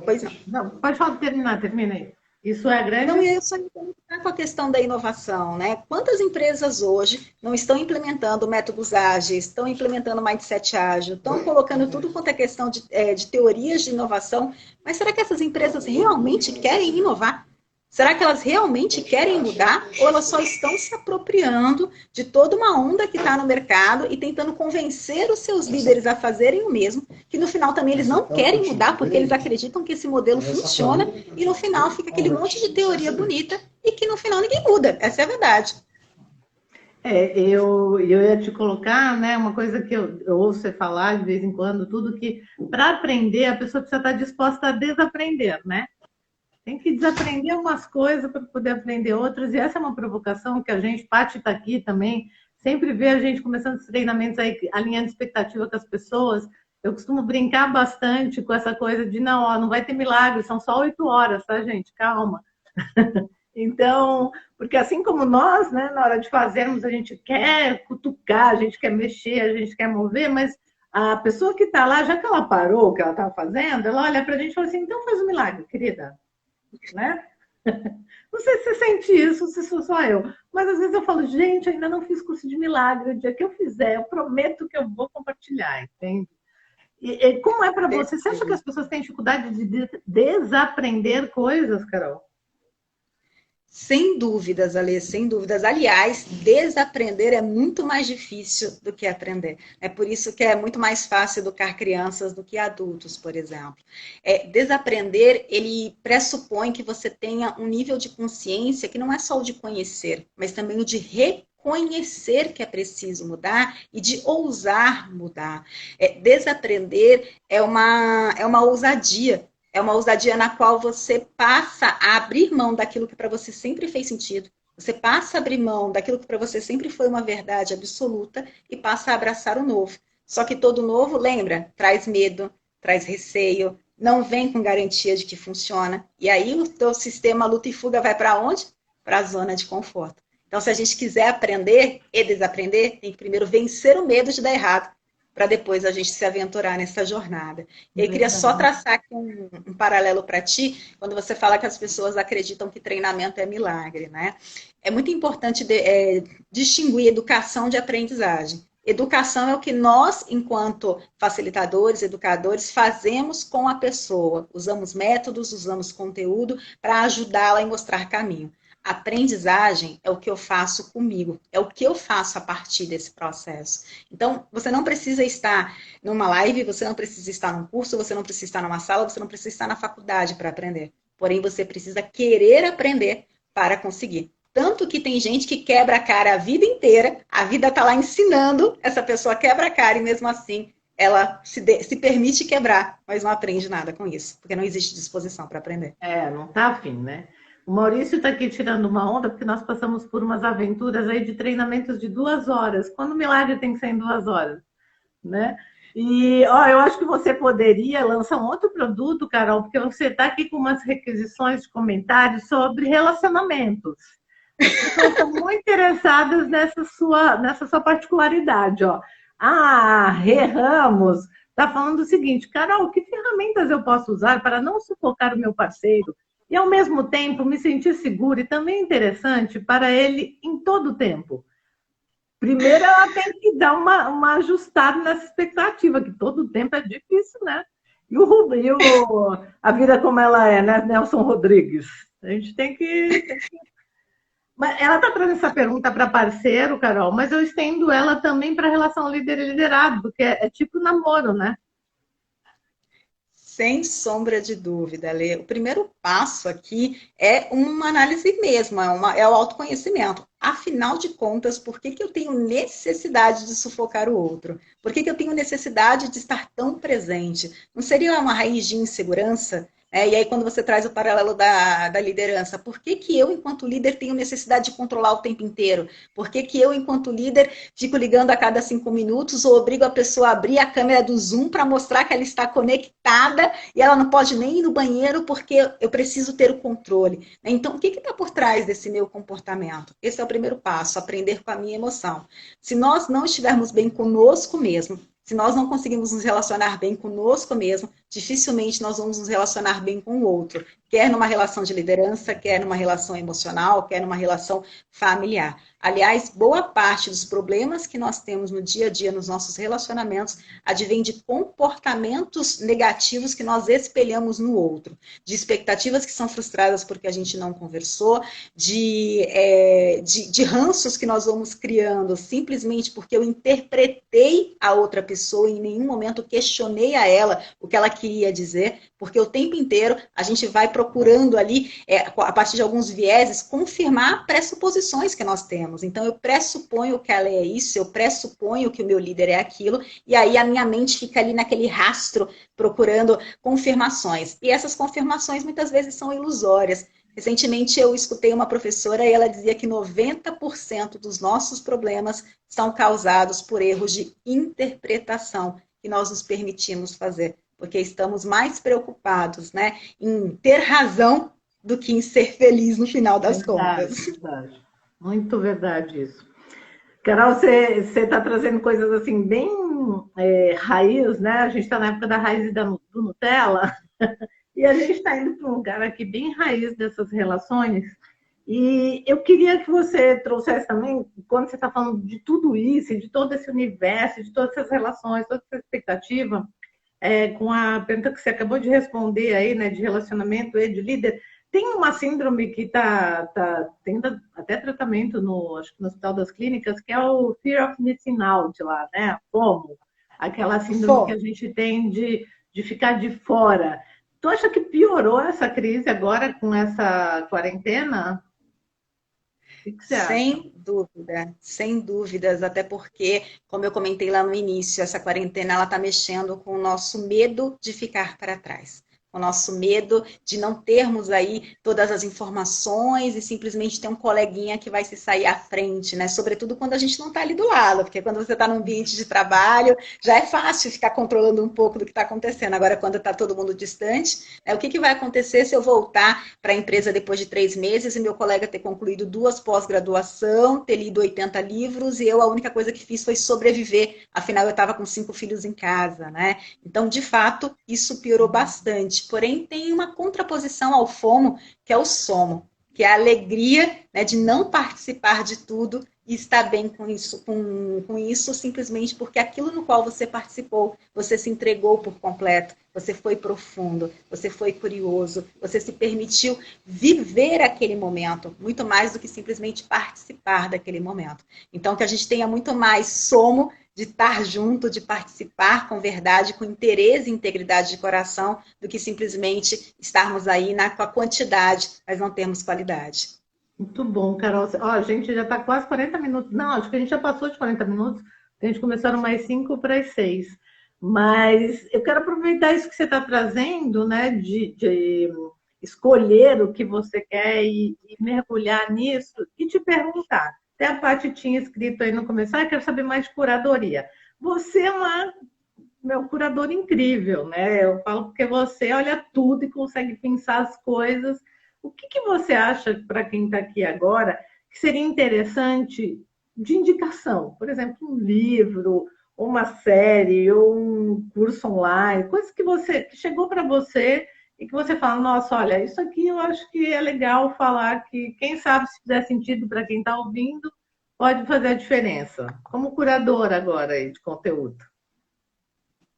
Pois não. Não, pode falar, termina aí. Isso é Não, grande. e eu só está com a questão da inovação, né? Quantas empresas hoje não estão implementando métodos ágeis, estão implementando mindset ágil, estão colocando tudo quanto é questão de teorias de inovação, mas será que essas empresas realmente querem inovar? Será que elas realmente querem mudar ou elas só estão se apropriando de toda uma onda que está no mercado e tentando convencer os seus líderes a fazerem o mesmo, que no final também eles não querem mudar porque eles acreditam que esse modelo funciona e no final fica aquele monte de teoria bonita e que no final ninguém muda. Essa é a verdade. Eu ia te colocar, né, uma coisa que eu ouço você falar de vez em quando, tudo que para aprender a pessoa precisa estar disposta a desaprender, né? Tem que desaprender umas coisas para poder aprender outras, e essa é uma provocação que a gente, Paty está aqui também, sempre vê a gente começando os treinamentos aí, alinhando expectativa com as pessoas. Eu costumo brincar bastante com essa coisa de não, ó, não vai ter milagre, são só 8 horas, tá, gente? Calma. Então, porque assim como nós, né, na hora de fazermos, a gente quer cutucar, a gente quer mexer, a gente quer mover, mas a pessoa que está lá, já que ela parou o que ela estava fazendo, ela olha para a gente e fala assim, então faz um milagre, querida. Né? Não sei se você sente isso, se sou só eu, mas às vezes eu falo, gente, ainda não fiz curso de milagre, o dia que eu fizer, eu prometo que eu vou compartilhar, entende? E como é para você? Você acha que as pessoas têm dificuldade de desaprender coisas, Carol? Sem dúvidas, Alê, sem dúvidas. Aliás, desaprender é muito mais difícil do que aprender. É por isso que é muito mais fácil educar crianças do que adultos, por exemplo. Desaprender, ele pressupõe que você tenha um nível de consciência que não é só o de conhecer, mas também o de reconhecer que é preciso mudar e de ousar mudar. Desaprender é uma ousadia. É uma ousadia na qual você passa a abrir mão daquilo que para você sempre fez sentido. Você passa a abrir mão daquilo que para você sempre foi uma verdade absoluta e passa a abraçar o novo. Só que todo novo, lembra, traz medo, traz receio, não vem com garantia de que funciona. E aí o teu sistema luta e fuga vai para onde? Para a zona de conforto. Então, se a gente quiser aprender e desaprender, tem que primeiro vencer o medo de dar errado, para depois a gente se aventurar nessa jornada. E aí, queria só traçar aqui um paralelo para ti, quando você fala que as pessoas acreditam que treinamento é milagre, né? É muito importante distinguir educação de aprendizagem. Educação é o que nós, enquanto facilitadores, educadores, fazemos com a pessoa. Usamos métodos, usamos conteúdo para ajudá-la e mostrar caminho. Aprendizagem é o que eu faço comigo, é o que eu faço a partir desse processo. Então, você não precisa estar numa live, você não precisa estar num curso, você não precisa estar numa sala, você não precisa estar na faculdade para aprender. Porém, você precisa querer aprender para conseguir. Tanto que tem gente que quebra a cara a vida inteira, a vida está lá ensinando, essa pessoa quebra a cara e mesmo assim ela se permite quebrar, mas não aprende nada com isso, porque não existe disposição para aprender. Não tá afim, né? O Maurício está aqui tirando uma onda, porque nós passamos por umas aventuras aí de treinamentos de 2 horas. Quando o milagre tem que ser em 2 horas, né? E eu acho que você poderia lançar um outro produto, Carol, porque você está aqui com umas requisições de comentários sobre relacionamentos. As pessoas estão muito interessadas nessa sua particularidade, ó. A Rê Ramos está falando o seguinte, Carol, que ferramentas eu posso usar para não sufocar o meu parceiro e, ao mesmo tempo, me sentir seguro e também interessante para ele em todo o tempo? Primeiro, ela tem que dar uma ajustada nessa expectativa, que todo o tempo é difícil, né? E a vida como ela é, né, Nelson Rodrigues? A gente tem que... Ela está trazendo essa pergunta para parceiro, Carol, mas eu estendo ela também para a relação líder e liderado, porque é tipo namoro, né? Sem sombra de dúvida, Lê. O primeiro passo aqui é uma análise mesmo, é o autoconhecimento. Afinal de contas, por que eu tenho necessidade de sufocar o outro? Por que eu tenho necessidade de estar tão presente? Não seria uma raiz de insegurança? E aí, quando você traz o paralelo da liderança, por que eu, enquanto líder, tenho necessidade de controlar o tempo inteiro? Por que eu, enquanto líder, fico ligando a cada 5 minutos ou obrigo a pessoa a abrir a câmera do Zoom para mostrar que ela está conectada e ela não pode nem ir no banheiro porque eu preciso ter o controle? Então, o que está por trás desse meu comportamento? Esse é o primeiro passo, aprender com a minha emoção. Se nós não estivermos bem conosco mesmo, se nós não conseguimos nos relacionar bem conosco mesmo, dificilmente nós vamos nos relacionar bem com o outro, quer numa relação de liderança, quer numa relação emocional, quer numa relação familiar. Aliás, boa parte dos problemas que nós temos no dia a dia, nos nossos relacionamentos, advém de comportamentos negativos que nós espelhamos no outro, de expectativas que são frustradas porque a gente não conversou, de ranços que nós vamos criando simplesmente porque eu interpretei a outra pessoa e em nenhum momento questionei a ela o que ela queria dizer, porque o tempo inteiro a gente vai procurando ali, a partir de alguns vieses, confirmar pressuposições que nós temos. Então, eu pressuponho que ela é isso, eu pressuponho que o meu líder é aquilo, e aí a minha mente fica ali naquele rastro, procurando confirmações. E essas confirmações, muitas vezes, são ilusórias. Recentemente, eu escutei uma professora e ela dizia que 90% dos nossos problemas são causados por erros de interpretação que nós nos permitimos fazer, porque estamos mais preocupados, né, em ter razão do que em ser feliz no final das contas. Verdade. Muito verdade isso. Carol, você está trazendo coisas assim bem raiz, né? A gente está na época da raiz do Nutella e a gente está indo para um lugar aqui bem raiz dessas relações. E eu queria que você trouxesse também, quando você está falando de tudo isso, de todo esse universo, de todas essas relações, toda essa expectativa, com a pergunta que você acabou de responder aí, né, de relacionamento e de líder, tem uma síndrome que está tendo até tratamento acho que no Hospital das Clínicas, que é o Fear of Missing Out lá, né? FOMO. Aquela síndrome que a gente tem de ficar de fora. Tu acha que piorou essa crise agora com essa quarentena? O que você acha? Sem dúvidas, até porque, como eu comentei lá no início, essa quarentena ela está mexendo com o nosso medo de ficar para trás. O nosso medo de não termos aí todas as informações e simplesmente ter um coleguinha que vai se sair à frente, né? Sobretudo quando a gente não está ali do lado, porque quando você está no ambiente de trabalho, já é fácil ficar controlando um pouco do que está acontecendo. Agora, quando está todo mundo distante, né, o que vai acontecer se eu voltar para a empresa depois de 3 meses e meu colega ter concluído 2 pós-graduação, ter lido 80 livros e eu a única coisa que fiz foi sobreviver, afinal eu estava com 5 filhos em casa, né? Então, de fato, isso piorou bastante. Porém, tem uma contraposição ao FOMO, que é o SOMO, que é a alegria, né, de não participar de tudo e estar bem com isso simplesmente porque aquilo no qual você participou, você se entregou por completo, você foi profundo, você foi curioso, você se permitiu viver aquele momento, muito mais do que simplesmente participar daquele momento. Então, que a gente tenha muito mais SOMO de estar junto, de participar com verdade, com interesse e integridade de coração, do que simplesmente estarmos aí com a quantidade, mas não termos qualidade. Muito bom, Carol. Ó, a gente já está quase 40 minutos. Não, acho que a gente já passou de 40 minutos. A gente começaram mais 5 para as 6. Mas eu quero aproveitar isso que você está trazendo, né? De escolher o que você quer e mergulhar nisso e te perguntar. Até a Paty tinha escrito aí no começo, eu quero saber mais de curadoria. Você é meu curador incrível, né? Eu falo porque você olha tudo e consegue pensar as coisas. O que você acha, para quem está aqui agora, que seria interessante de indicação? Por exemplo, um livro, ou uma série, ou um curso online, coisa que chegou para você e que você fala, nossa, olha, isso aqui eu acho que é legal falar, que quem sabe se fizer sentido para quem está ouvindo, pode fazer a diferença. Como curadora agora aí de conteúdo.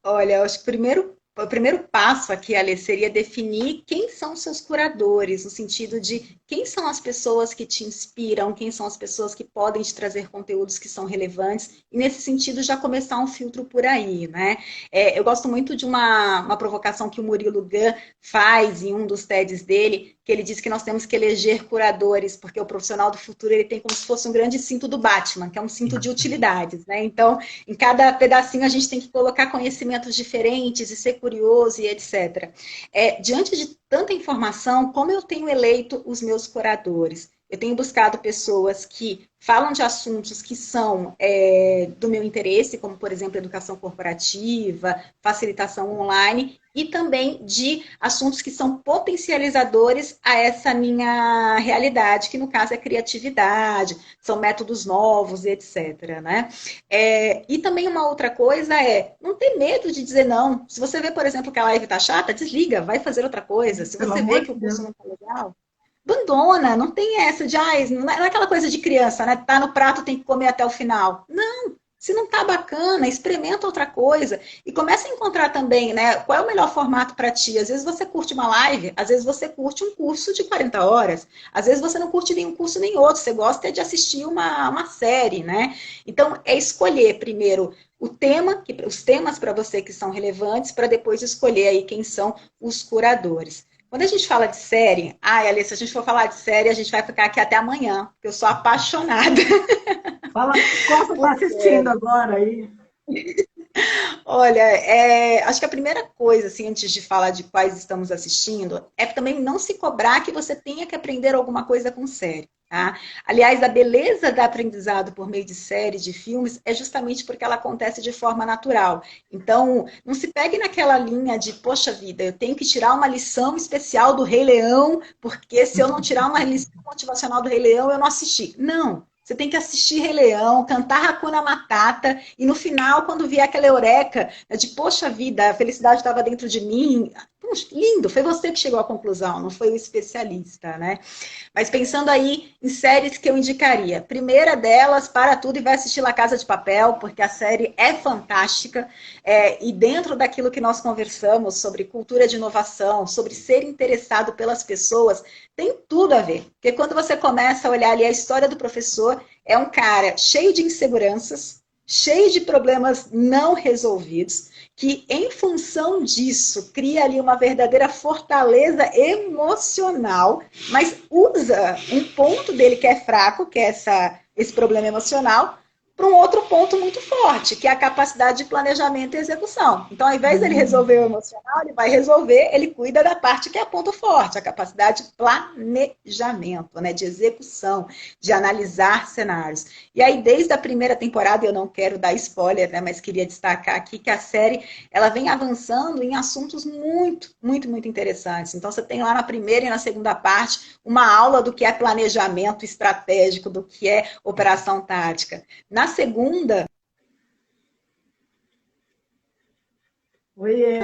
Olha, eu acho que o primeiro passo aqui, Ale, seria definir quem são seus curadores, no sentido de quem são as pessoas que te inspiram, quem são as pessoas que podem te trazer conteúdos que são relevantes, e nesse sentido já começar um filtro por aí, né? Eu gosto muito de uma provocação que o Murilo Gun faz em um dos TEDs dele, que ele diz que nós temos que eleger curadores, porque o profissional do futuro ele tem como se fosse um grande cinto do Batman, que é um cinto de utilidades, né? Então, em cada pedacinho a gente tem que colocar conhecimentos diferentes e ser curioso e etc. Diante de tanta informação, como eu tenho eleito os meus curadores? Eu tenho buscado pessoas que falam de assuntos que são do meu interesse, como, por exemplo, educação corporativa, facilitação online, e também de assuntos que são potencializadores a essa minha realidade, que no caso é criatividade, são métodos novos, etc. Né? E também uma outra coisa é não ter medo de dizer não. Se você vê, por exemplo, que a live está chata, desliga, vai fazer outra coisa. Se Pelo você vê amor que de o curso Deus. não está legal, abandona, não tem essa de, não é aquela coisa de criança, né? Tá no prato, tem que comer até o final. Não, se não tá bacana, experimenta outra coisa e começa a encontrar também, né? Qual é o melhor formato para ti? Às vezes você curte uma live, às vezes você curte um curso de 40 horas, às vezes você não curte nenhum curso nem outro, você gosta de assistir uma série, né? Então, é escolher primeiro o tema, os temas para você que são relevantes, para depois escolher aí quem são os curadores. Quando a gente fala de série, Alice, se a gente for falar de série, a gente vai ficar aqui até amanhã, porque eu sou apaixonada. Fala qual você está assistindo agora aí. Olha, acho que a primeira coisa, assim, antes de falar de quais estamos assistindo, é também não se cobrar que você tenha que aprender alguma coisa com série. Tá? Aliás, a beleza do aprendizado por meio de séries, de filmes, é justamente porque ela acontece de forma natural. Então, não se pegue naquela linha de, poxa vida, eu tenho que tirar uma lição especial do Rei Leão, porque se eu não tirar uma lição motivacional do Rei Leão, eu não assisti. Não. Você tem que assistir Rei Leão, cantar Hakuna Matata, e no final, quando vier aquela eureka, de poxa vida, a felicidade estava dentro de mim. Puxa, lindo, foi você que chegou à conclusão, não foi o especialista, né? Mas pensando aí em séries que eu indicaria. Primeira delas, para tudo e vai assistir La Casa de Papel, porque a série é fantástica. E dentro daquilo que nós conversamos sobre cultura de inovação, sobre ser interessado pelas pessoas, tem tudo a ver. Porque quando você começa a olhar ali a história do professor, é um cara cheio de inseguranças, cheio de problemas não resolvidos, que em função disso cria ali uma verdadeira fortaleza emocional, mas usa um ponto dele que é fraco, que é esse problema emocional, para um outro ponto muito forte, que é a capacidade de planejamento e execução. Então, ao invés dele resolver o emocional, ele vai resolver, ele cuida da parte que é ponto forte, a capacidade de planejamento, né, de execução, de analisar cenários. E aí, desde a primeira temporada, eu não quero dar spoiler, né, mas queria destacar aqui que a série ela vem avançando em assuntos muito, muito, muito interessantes. Então, você tem lá na primeira e na segunda parte uma aula do que é planejamento estratégico, do que é operação tática. Na segunda, Oiê.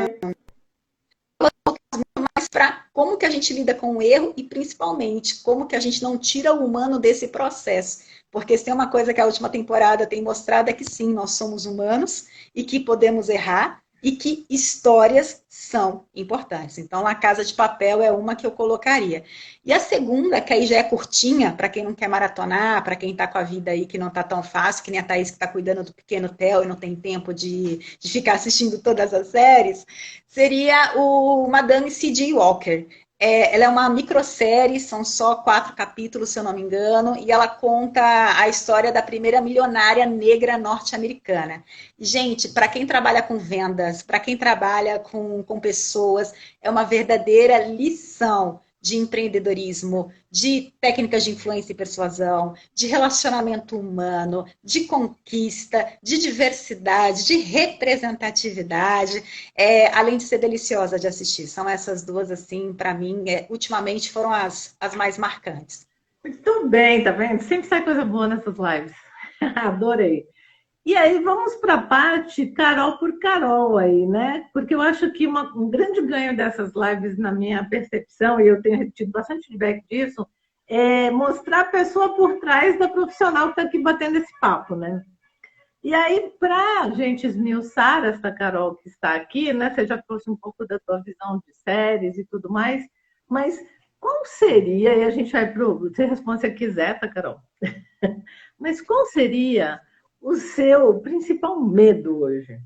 mais para como que a gente lida com o erro e, principalmente, como que a gente não tira o humano desse processo. Porque se tem uma coisa que a última temporada tem mostrado é que sim, nós somos humanos e que podemos errar e que histórias são importantes. Então, La Casa de Papel é uma que eu colocaria. E a segunda, que aí já é curtinha, para quem não quer maratonar, para quem está com a vida aí que não está tão fácil, que nem a Thaís que está cuidando do pequeno Theo e não tem tempo de ficar assistindo todas as séries, seria o Madame C.J. Walker. Ela é uma microsérie, são só 4 capítulos, se eu não me engano, e ela conta a história da primeira milionária negra norte-americana. Gente, para quem trabalha com vendas, para quem trabalha com pessoas, é uma verdadeira lição de empreendedorismo, de técnicas de influência e persuasão, de relacionamento humano, de conquista, de diversidade, de representatividade, além de ser deliciosa de assistir. São essas duas, assim, para mim, ultimamente foram as mais marcantes. Muito bem, tá vendo? Sempre sai coisa boa nessas lives. Adorei. E aí vamos para a parte Carol por Carol aí, né? Porque eu acho que um grande ganho dessas lives, na minha percepção, e eu tenho tido bastante feedback disso, é mostrar a pessoa por trás da profissional que está aqui batendo esse papo, né? E aí, para a gente esmiuçar essa Carol que está aqui, né? Você já trouxe um pouco da sua visão de séries e tudo mais, mas qual seria, e a gente vai para você responde se quiser, tá, Carol? Mas qual seria o seu principal medo hoje?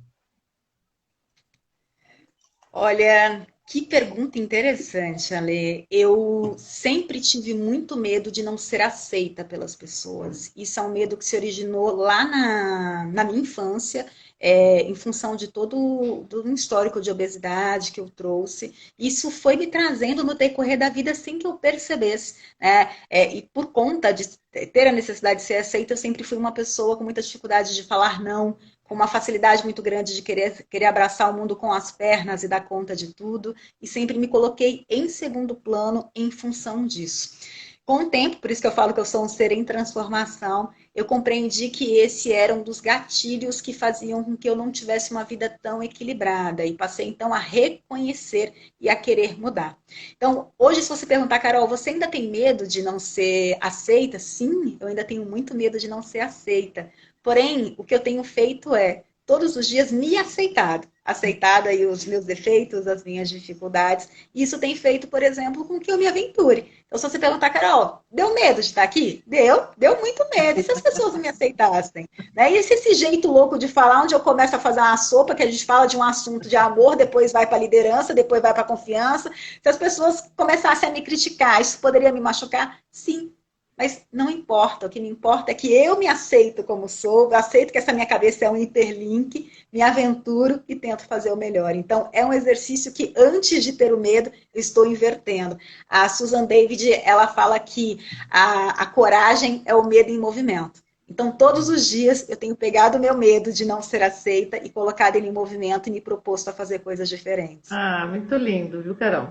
Olha, que pergunta interessante, Ale. Eu sempre tive muito medo de não ser aceita pelas pessoas. Isso é um medo que se originou lá na minha infância. em função de todo do histórico de obesidade que eu trouxe. Isso foi me trazendo no decorrer da vida sem que eu percebesse, né? E por conta de ter a necessidade de ser aceita, eu sempre fui uma pessoa com muita dificuldade de falar não, com uma facilidade muito grande de querer abraçar o mundo com as pernas e dar conta de tudo, e sempre me coloquei em segundo plano em função disso. Com o tempo, por isso que eu falo que eu sou um ser em transformação, eu compreendi que esse era um dos gatilhos que faziam com que eu não tivesse uma vida tão equilibrada, e passei então a reconhecer e a querer mudar. Então, hoje, se você perguntar, Carol, você ainda tem medo de não ser aceita? Sim, eu ainda tenho muito medo de não ser aceita. Porém, o que eu tenho feito é todos os dias me aceitado aí os meus defeitos, as minhas dificuldades. Isso tem feito, por exemplo, com que eu me aventure. Então, se você perguntar, Carol, deu medo de estar aqui? Deu muito medo. E se as pessoas não me aceitassem? Né? E esse jeito louco de falar, onde eu começo a fazer uma sopa, que a gente fala de um assunto de amor, depois vai para a liderança, depois vai para a confiança. Se as pessoas começassem a me criticar, isso poderia me machucar? Sim. Mas não importa, o que me importa é que eu me aceito como sou, eu aceito que essa minha cabeça é um hiperlink, me aventuro e tento fazer o melhor. Então, é um exercício que, antes de ter o medo, eu estou invertendo. A Susan David, ela fala que a coragem é o medo em movimento. Então, todos os dias, eu tenho pegado o meu medo de não ser aceita e colocado ele em movimento e me proposto a fazer coisas diferentes. Ah, muito lindo, viu, Carol?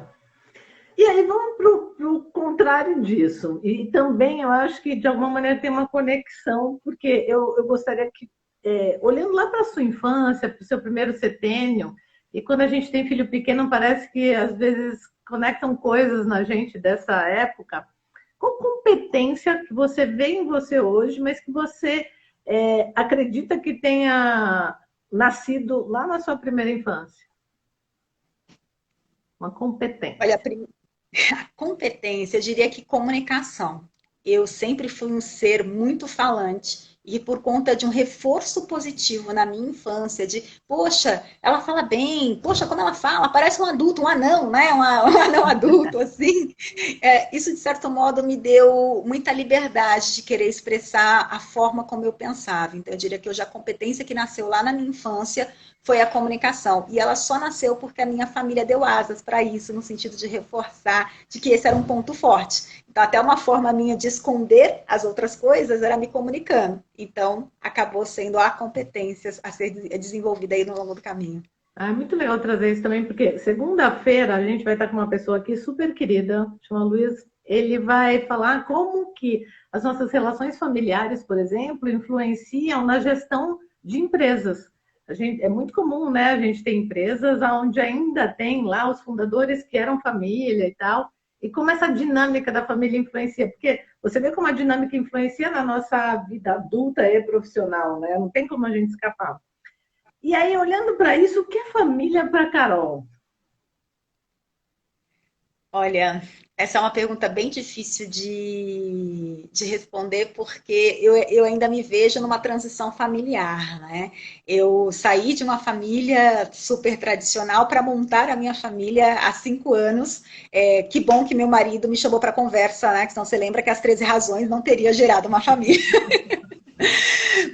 E aí vamos para o contrário disso. E também eu acho que de alguma maneira tem uma conexão, porque eu gostaria que, olhando lá para a sua infância, para o seu primeiro setênio, e quando a gente tem filho pequeno, parece que às vezes conectam coisas na gente dessa época. Qual competência que você vê em você hoje, mas que você acredita que tenha nascido lá na sua primeira infância? Uma Olha, competência. competência, eu diria que comunicação. Eu sempre fui um ser muito falante e por conta de um reforço positivo na minha infância, de, poxa, ela fala bem, poxa, como ela fala, parece um adulto, um anão, né? Um anão adulto, assim. Isso, de certo modo, me deu muita liberdade de querer expressar a forma como eu pensava. Então, eu diria que hoje a competência que nasceu lá na minha infância foi a comunicação. E ela só nasceu porque a minha família deu asas para isso, no sentido de reforçar de que esse era um ponto forte. Então, até uma forma minha de esconder as outras coisas era me comunicando. Então, acabou sendo a competência a ser desenvolvida aí no longo do caminho. Ah, é muito legal trazer isso também, porque segunda-feira a gente vai estar com uma pessoa aqui super querida, chama Luiz. Ele vai falar como que as nossas relações familiares, por exemplo, influenciam na gestão de empresas. É muito comum, né? A gente tem empresas onde ainda tem lá os fundadores que eram família e tal, e como essa dinâmica da família influencia, porque você vê como a dinâmica influencia na nossa vida adulta e profissional, né? Não tem como a gente escapar. E aí, olhando para isso, o que é família para Carol? Olha, essa é uma pergunta bem difícil de responder, porque eu ainda me vejo numa transição familiar, né? Eu saí de uma família super tradicional para montar a minha família há 5 anos. Que bom que meu marido me chamou para conversa, né? Que senão você lembra que as 13 razões não teria gerado uma família.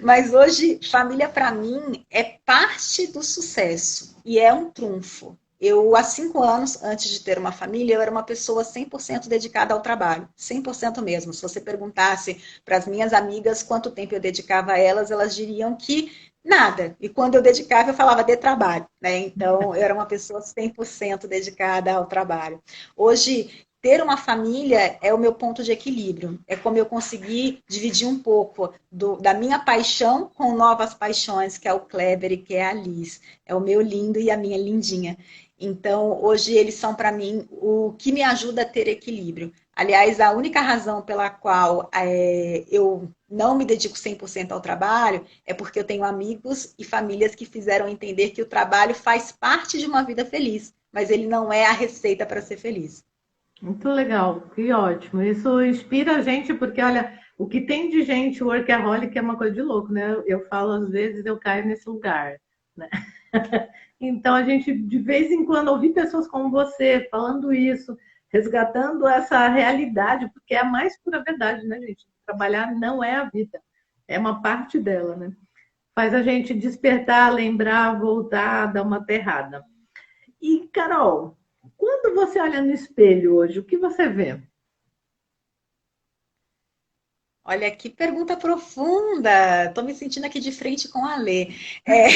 Mas hoje, família para mim é parte do sucesso e é um trunfo. Eu, há 5 anos, antes de ter uma família, eu era uma pessoa 100% dedicada ao trabalho, 100% mesmo. Se você perguntasse para as minhas amigas quanto tempo eu dedicava a elas, elas diriam que nada. E quando eu dedicava, eu falava de trabalho, né? Então, eu era uma pessoa 100% dedicada ao trabalho. Hoje, ter uma família é o meu ponto de equilíbrio. É como eu conseguir dividir um pouco da minha paixão com novas paixões, que é o Kleber e que é a Liz. É o meu lindo e a minha lindinha. Então, hoje eles são para mim o que me ajuda a ter equilíbrio. Aliás, a única razão pela qual eu não me dedico 100% ao trabalho é porque eu tenho amigos e famílias que fizeram entender que o trabalho faz parte de uma vida feliz, mas ele não é a receita para ser feliz. Muito legal, que ótimo. Isso inspira a gente, porque olha, o que tem de gente workaholic é uma coisa de louco, né? Eu falo, às vezes, eu caio nesse lugar, né? Então, a gente, de vez em quando, ouvir pessoas como você falando isso, resgatando essa realidade, porque é a mais pura verdade, né, gente? Trabalhar não é a vida, é uma parte dela, né? faz a gente despertar, lembrar, voltar, dar uma aterrada. E, Carol, quando você olha no espelho hoje, o que você vê? Olha, que pergunta profunda. Estou me sentindo aqui de frente com a Lê. É,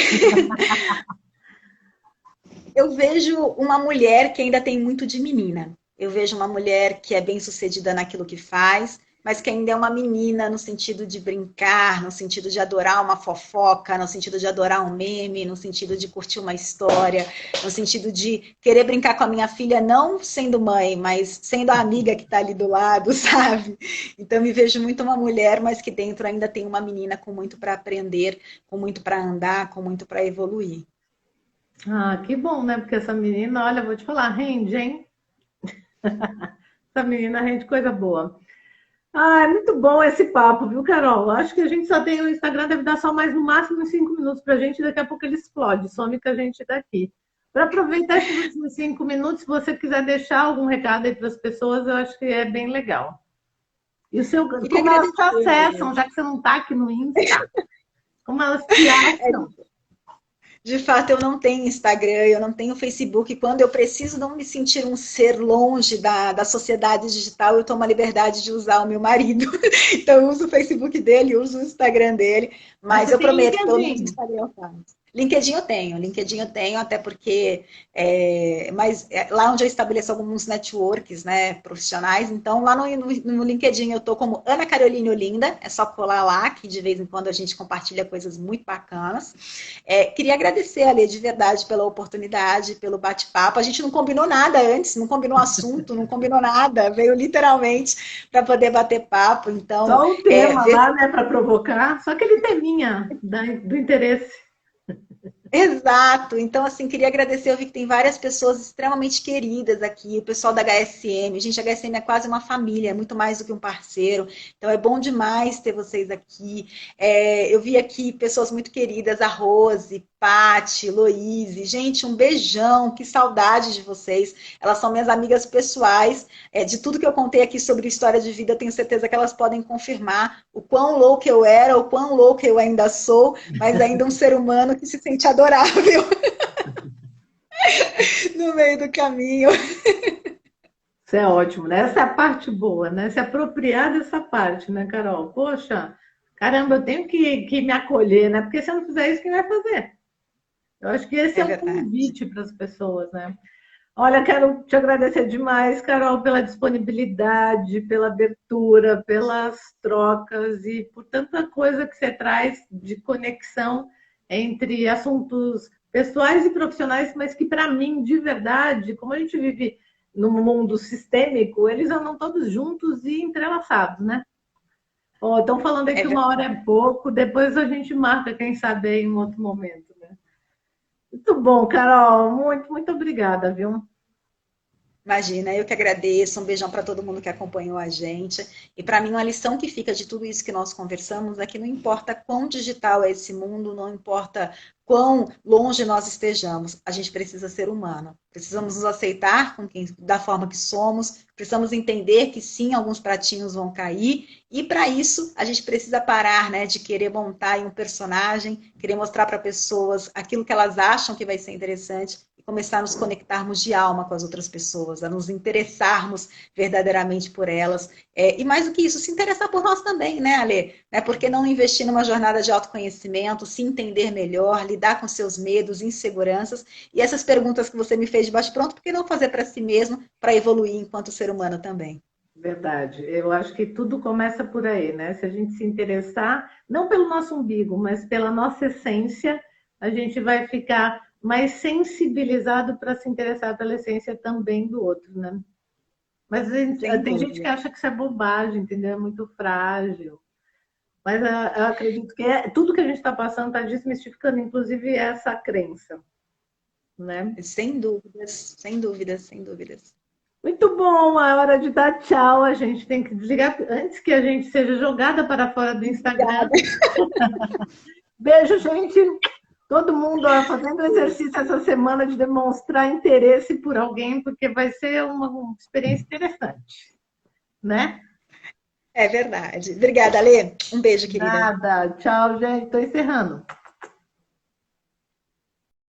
eu vejo uma mulher que ainda tem muito de menina. Eu vejo uma mulher que é bem-sucedida naquilo que faz, mas que ainda é uma menina no sentido de brincar, no sentido de adorar uma fofoca, no sentido de adorar um meme, no sentido de curtir uma história, no sentido de querer brincar com a minha filha, não sendo mãe, mas sendo a amiga que está ali do lado, sabe? Então, eu me vejo muito uma mulher, mas que dentro ainda tem uma menina com muito para aprender, com muito para andar, com muito para evoluir. Ah, que bom, né? Porque essa menina, olha, vou te falar, rende, hein? Essa menina rende coisa boa. Ah, é muito bom esse papo, viu, Carol? Acho que a gente só tem o Instagram, deve dar só mais no máximo uns 5 minutos para a gente, e daqui a pouco ele explode, some com a gente daqui. Para aproveitar esses últimos 5 minutos, se você quiser deixar algum recado aí para as pessoas, eu acho que é bem legal. E o seu, Queria como elas te agradecer. acessam, já que você não está aqui no Insta, como elas te acham? De fato, eu não tenho Instagram, eu não tenho Facebook. Quando eu preciso não me sentir um ser longe da sociedade digital, eu tomo a liberdade de usar o meu marido. Então, eu uso o Facebook dele, uso o Instagram dele, Mas mas você eu tem prometo, pelo menos o LinkedIn. Instagram eu faço. LinkedIn eu tenho, até porque mas lá onde eu estabeleço alguns networks, né, profissionais, então lá no LinkedIn eu tô como Ana Caroline Olinda, é só colar lá, que de vez em quando a gente compartilha coisas muito bacanas. Queria agradecer, Ale, de verdade, pela oportunidade, pelo bate-papo. A gente não combinou nada antes, não combinou assunto, não combinou nada, veio literalmente para poder bater papo. Então, Só o tema lá, né, para provocar, só aquele teminha do interesse. exato. Então, assim, queria agradecer. Eu vi que tem várias pessoas extremamente queridas aqui, o pessoal da HSM. Gente, a HSM é quase uma família, é muito mais do que um parceiro. Então, é bom demais ter vocês aqui. Eu vi aqui pessoas muito queridas, a Rose, Pati, Loise. Gente, um beijão, que saudade de vocês. Elas são minhas amigas pessoais. De tudo que eu contei aqui sobre história de vida, eu tenho certeza que elas podem confirmar o quão louco eu era, o quão louco eu ainda sou, mas ainda um ser humano que se sente adorável no meio do caminho. Isso é ótimo, né? Essa é a parte boa, né? Se apropriar dessa parte, né, Carol? Poxa, caramba, eu tenho que me acolher, né? Porque se eu não fizer isso, quem vai fazer? Eu acho que esse É é um verdade. convite para as pessoas, né? Olha, quero te agradecer demais, Carol, pela disponibilidade, pela abertura, pelas trocas e por tanta coisa que você traz de conexão entre assuntos pessoais e profissionais, mas que para mim, de verdade, como a gente vive num mundo sistêmico, eles andam todos juntos e entrelaçados, né? Oh, estão falando aí É que uma hora verdade. é pouco, depois a gente marca, quem sabe, aí em um outro momento, né? Muito bom, Carol. Muito, muito obrigada, viu? Imagina, eu que agradeço. Um beijão para todo mundo que acompanhou a gente. E para mim, uma lição que fica de tudo isso que nós conversamos é que não importa quão digital é esse mundo, não importa quão longe nós estejamos, a gente precisa ser humano. Precisamos nos aceitar da forma que somos, precisamos entender que sim, alguns pratinhos vão cair, e para isso a gente precisa parar, né, de querer montar um personagem, querer mostrar para pessoas aquilo que elas acham que vai ser interessante começar a nos conectarmos de alma com as outras pessoas, a nos interessarmos verdadeiramente por elas. E mais do que isso, se interessar por nós também, né, Ale? Por que não investir numa jornada de autoconhecimento, se entender melhor, lidar com seus medos, inseguranças e essas perguntas que você me fez de bate-pronto, por que não fazer para si mesmo, para evoluir enquanto ser humano também? Verdade. Eu acho que tudo começa por aí, né? Se a gente se interessar, não pelo nosso umbigo, mas pela nossa essência, a gente vai ficar mais sensibilizado para se interessar pela essência também do outro, né? Mas Sem tem gente que dúvida. acha que isso é bobagem, entendeu? É muito frágil. Mas eu acredito que tudo que a gente está passando está desmistificando, inclusive, essa crença, né? Sem dúvidas, sem dúvidas, sem dúvidas. Muito bom, é hora de dar tchau. A gente tem que desligar antes que a gente seja jogada para fora do Instagram. Obrigada. Beijo, gente. Todo mundo ó, fazendo exercício essa semana de demonstrar interesse por alguém, porque vai ser uma experiência interessante, né? É verdade. Obrigada, Lê. Um beijo, querida. Nada. Tchau, gente. Estou encerrando.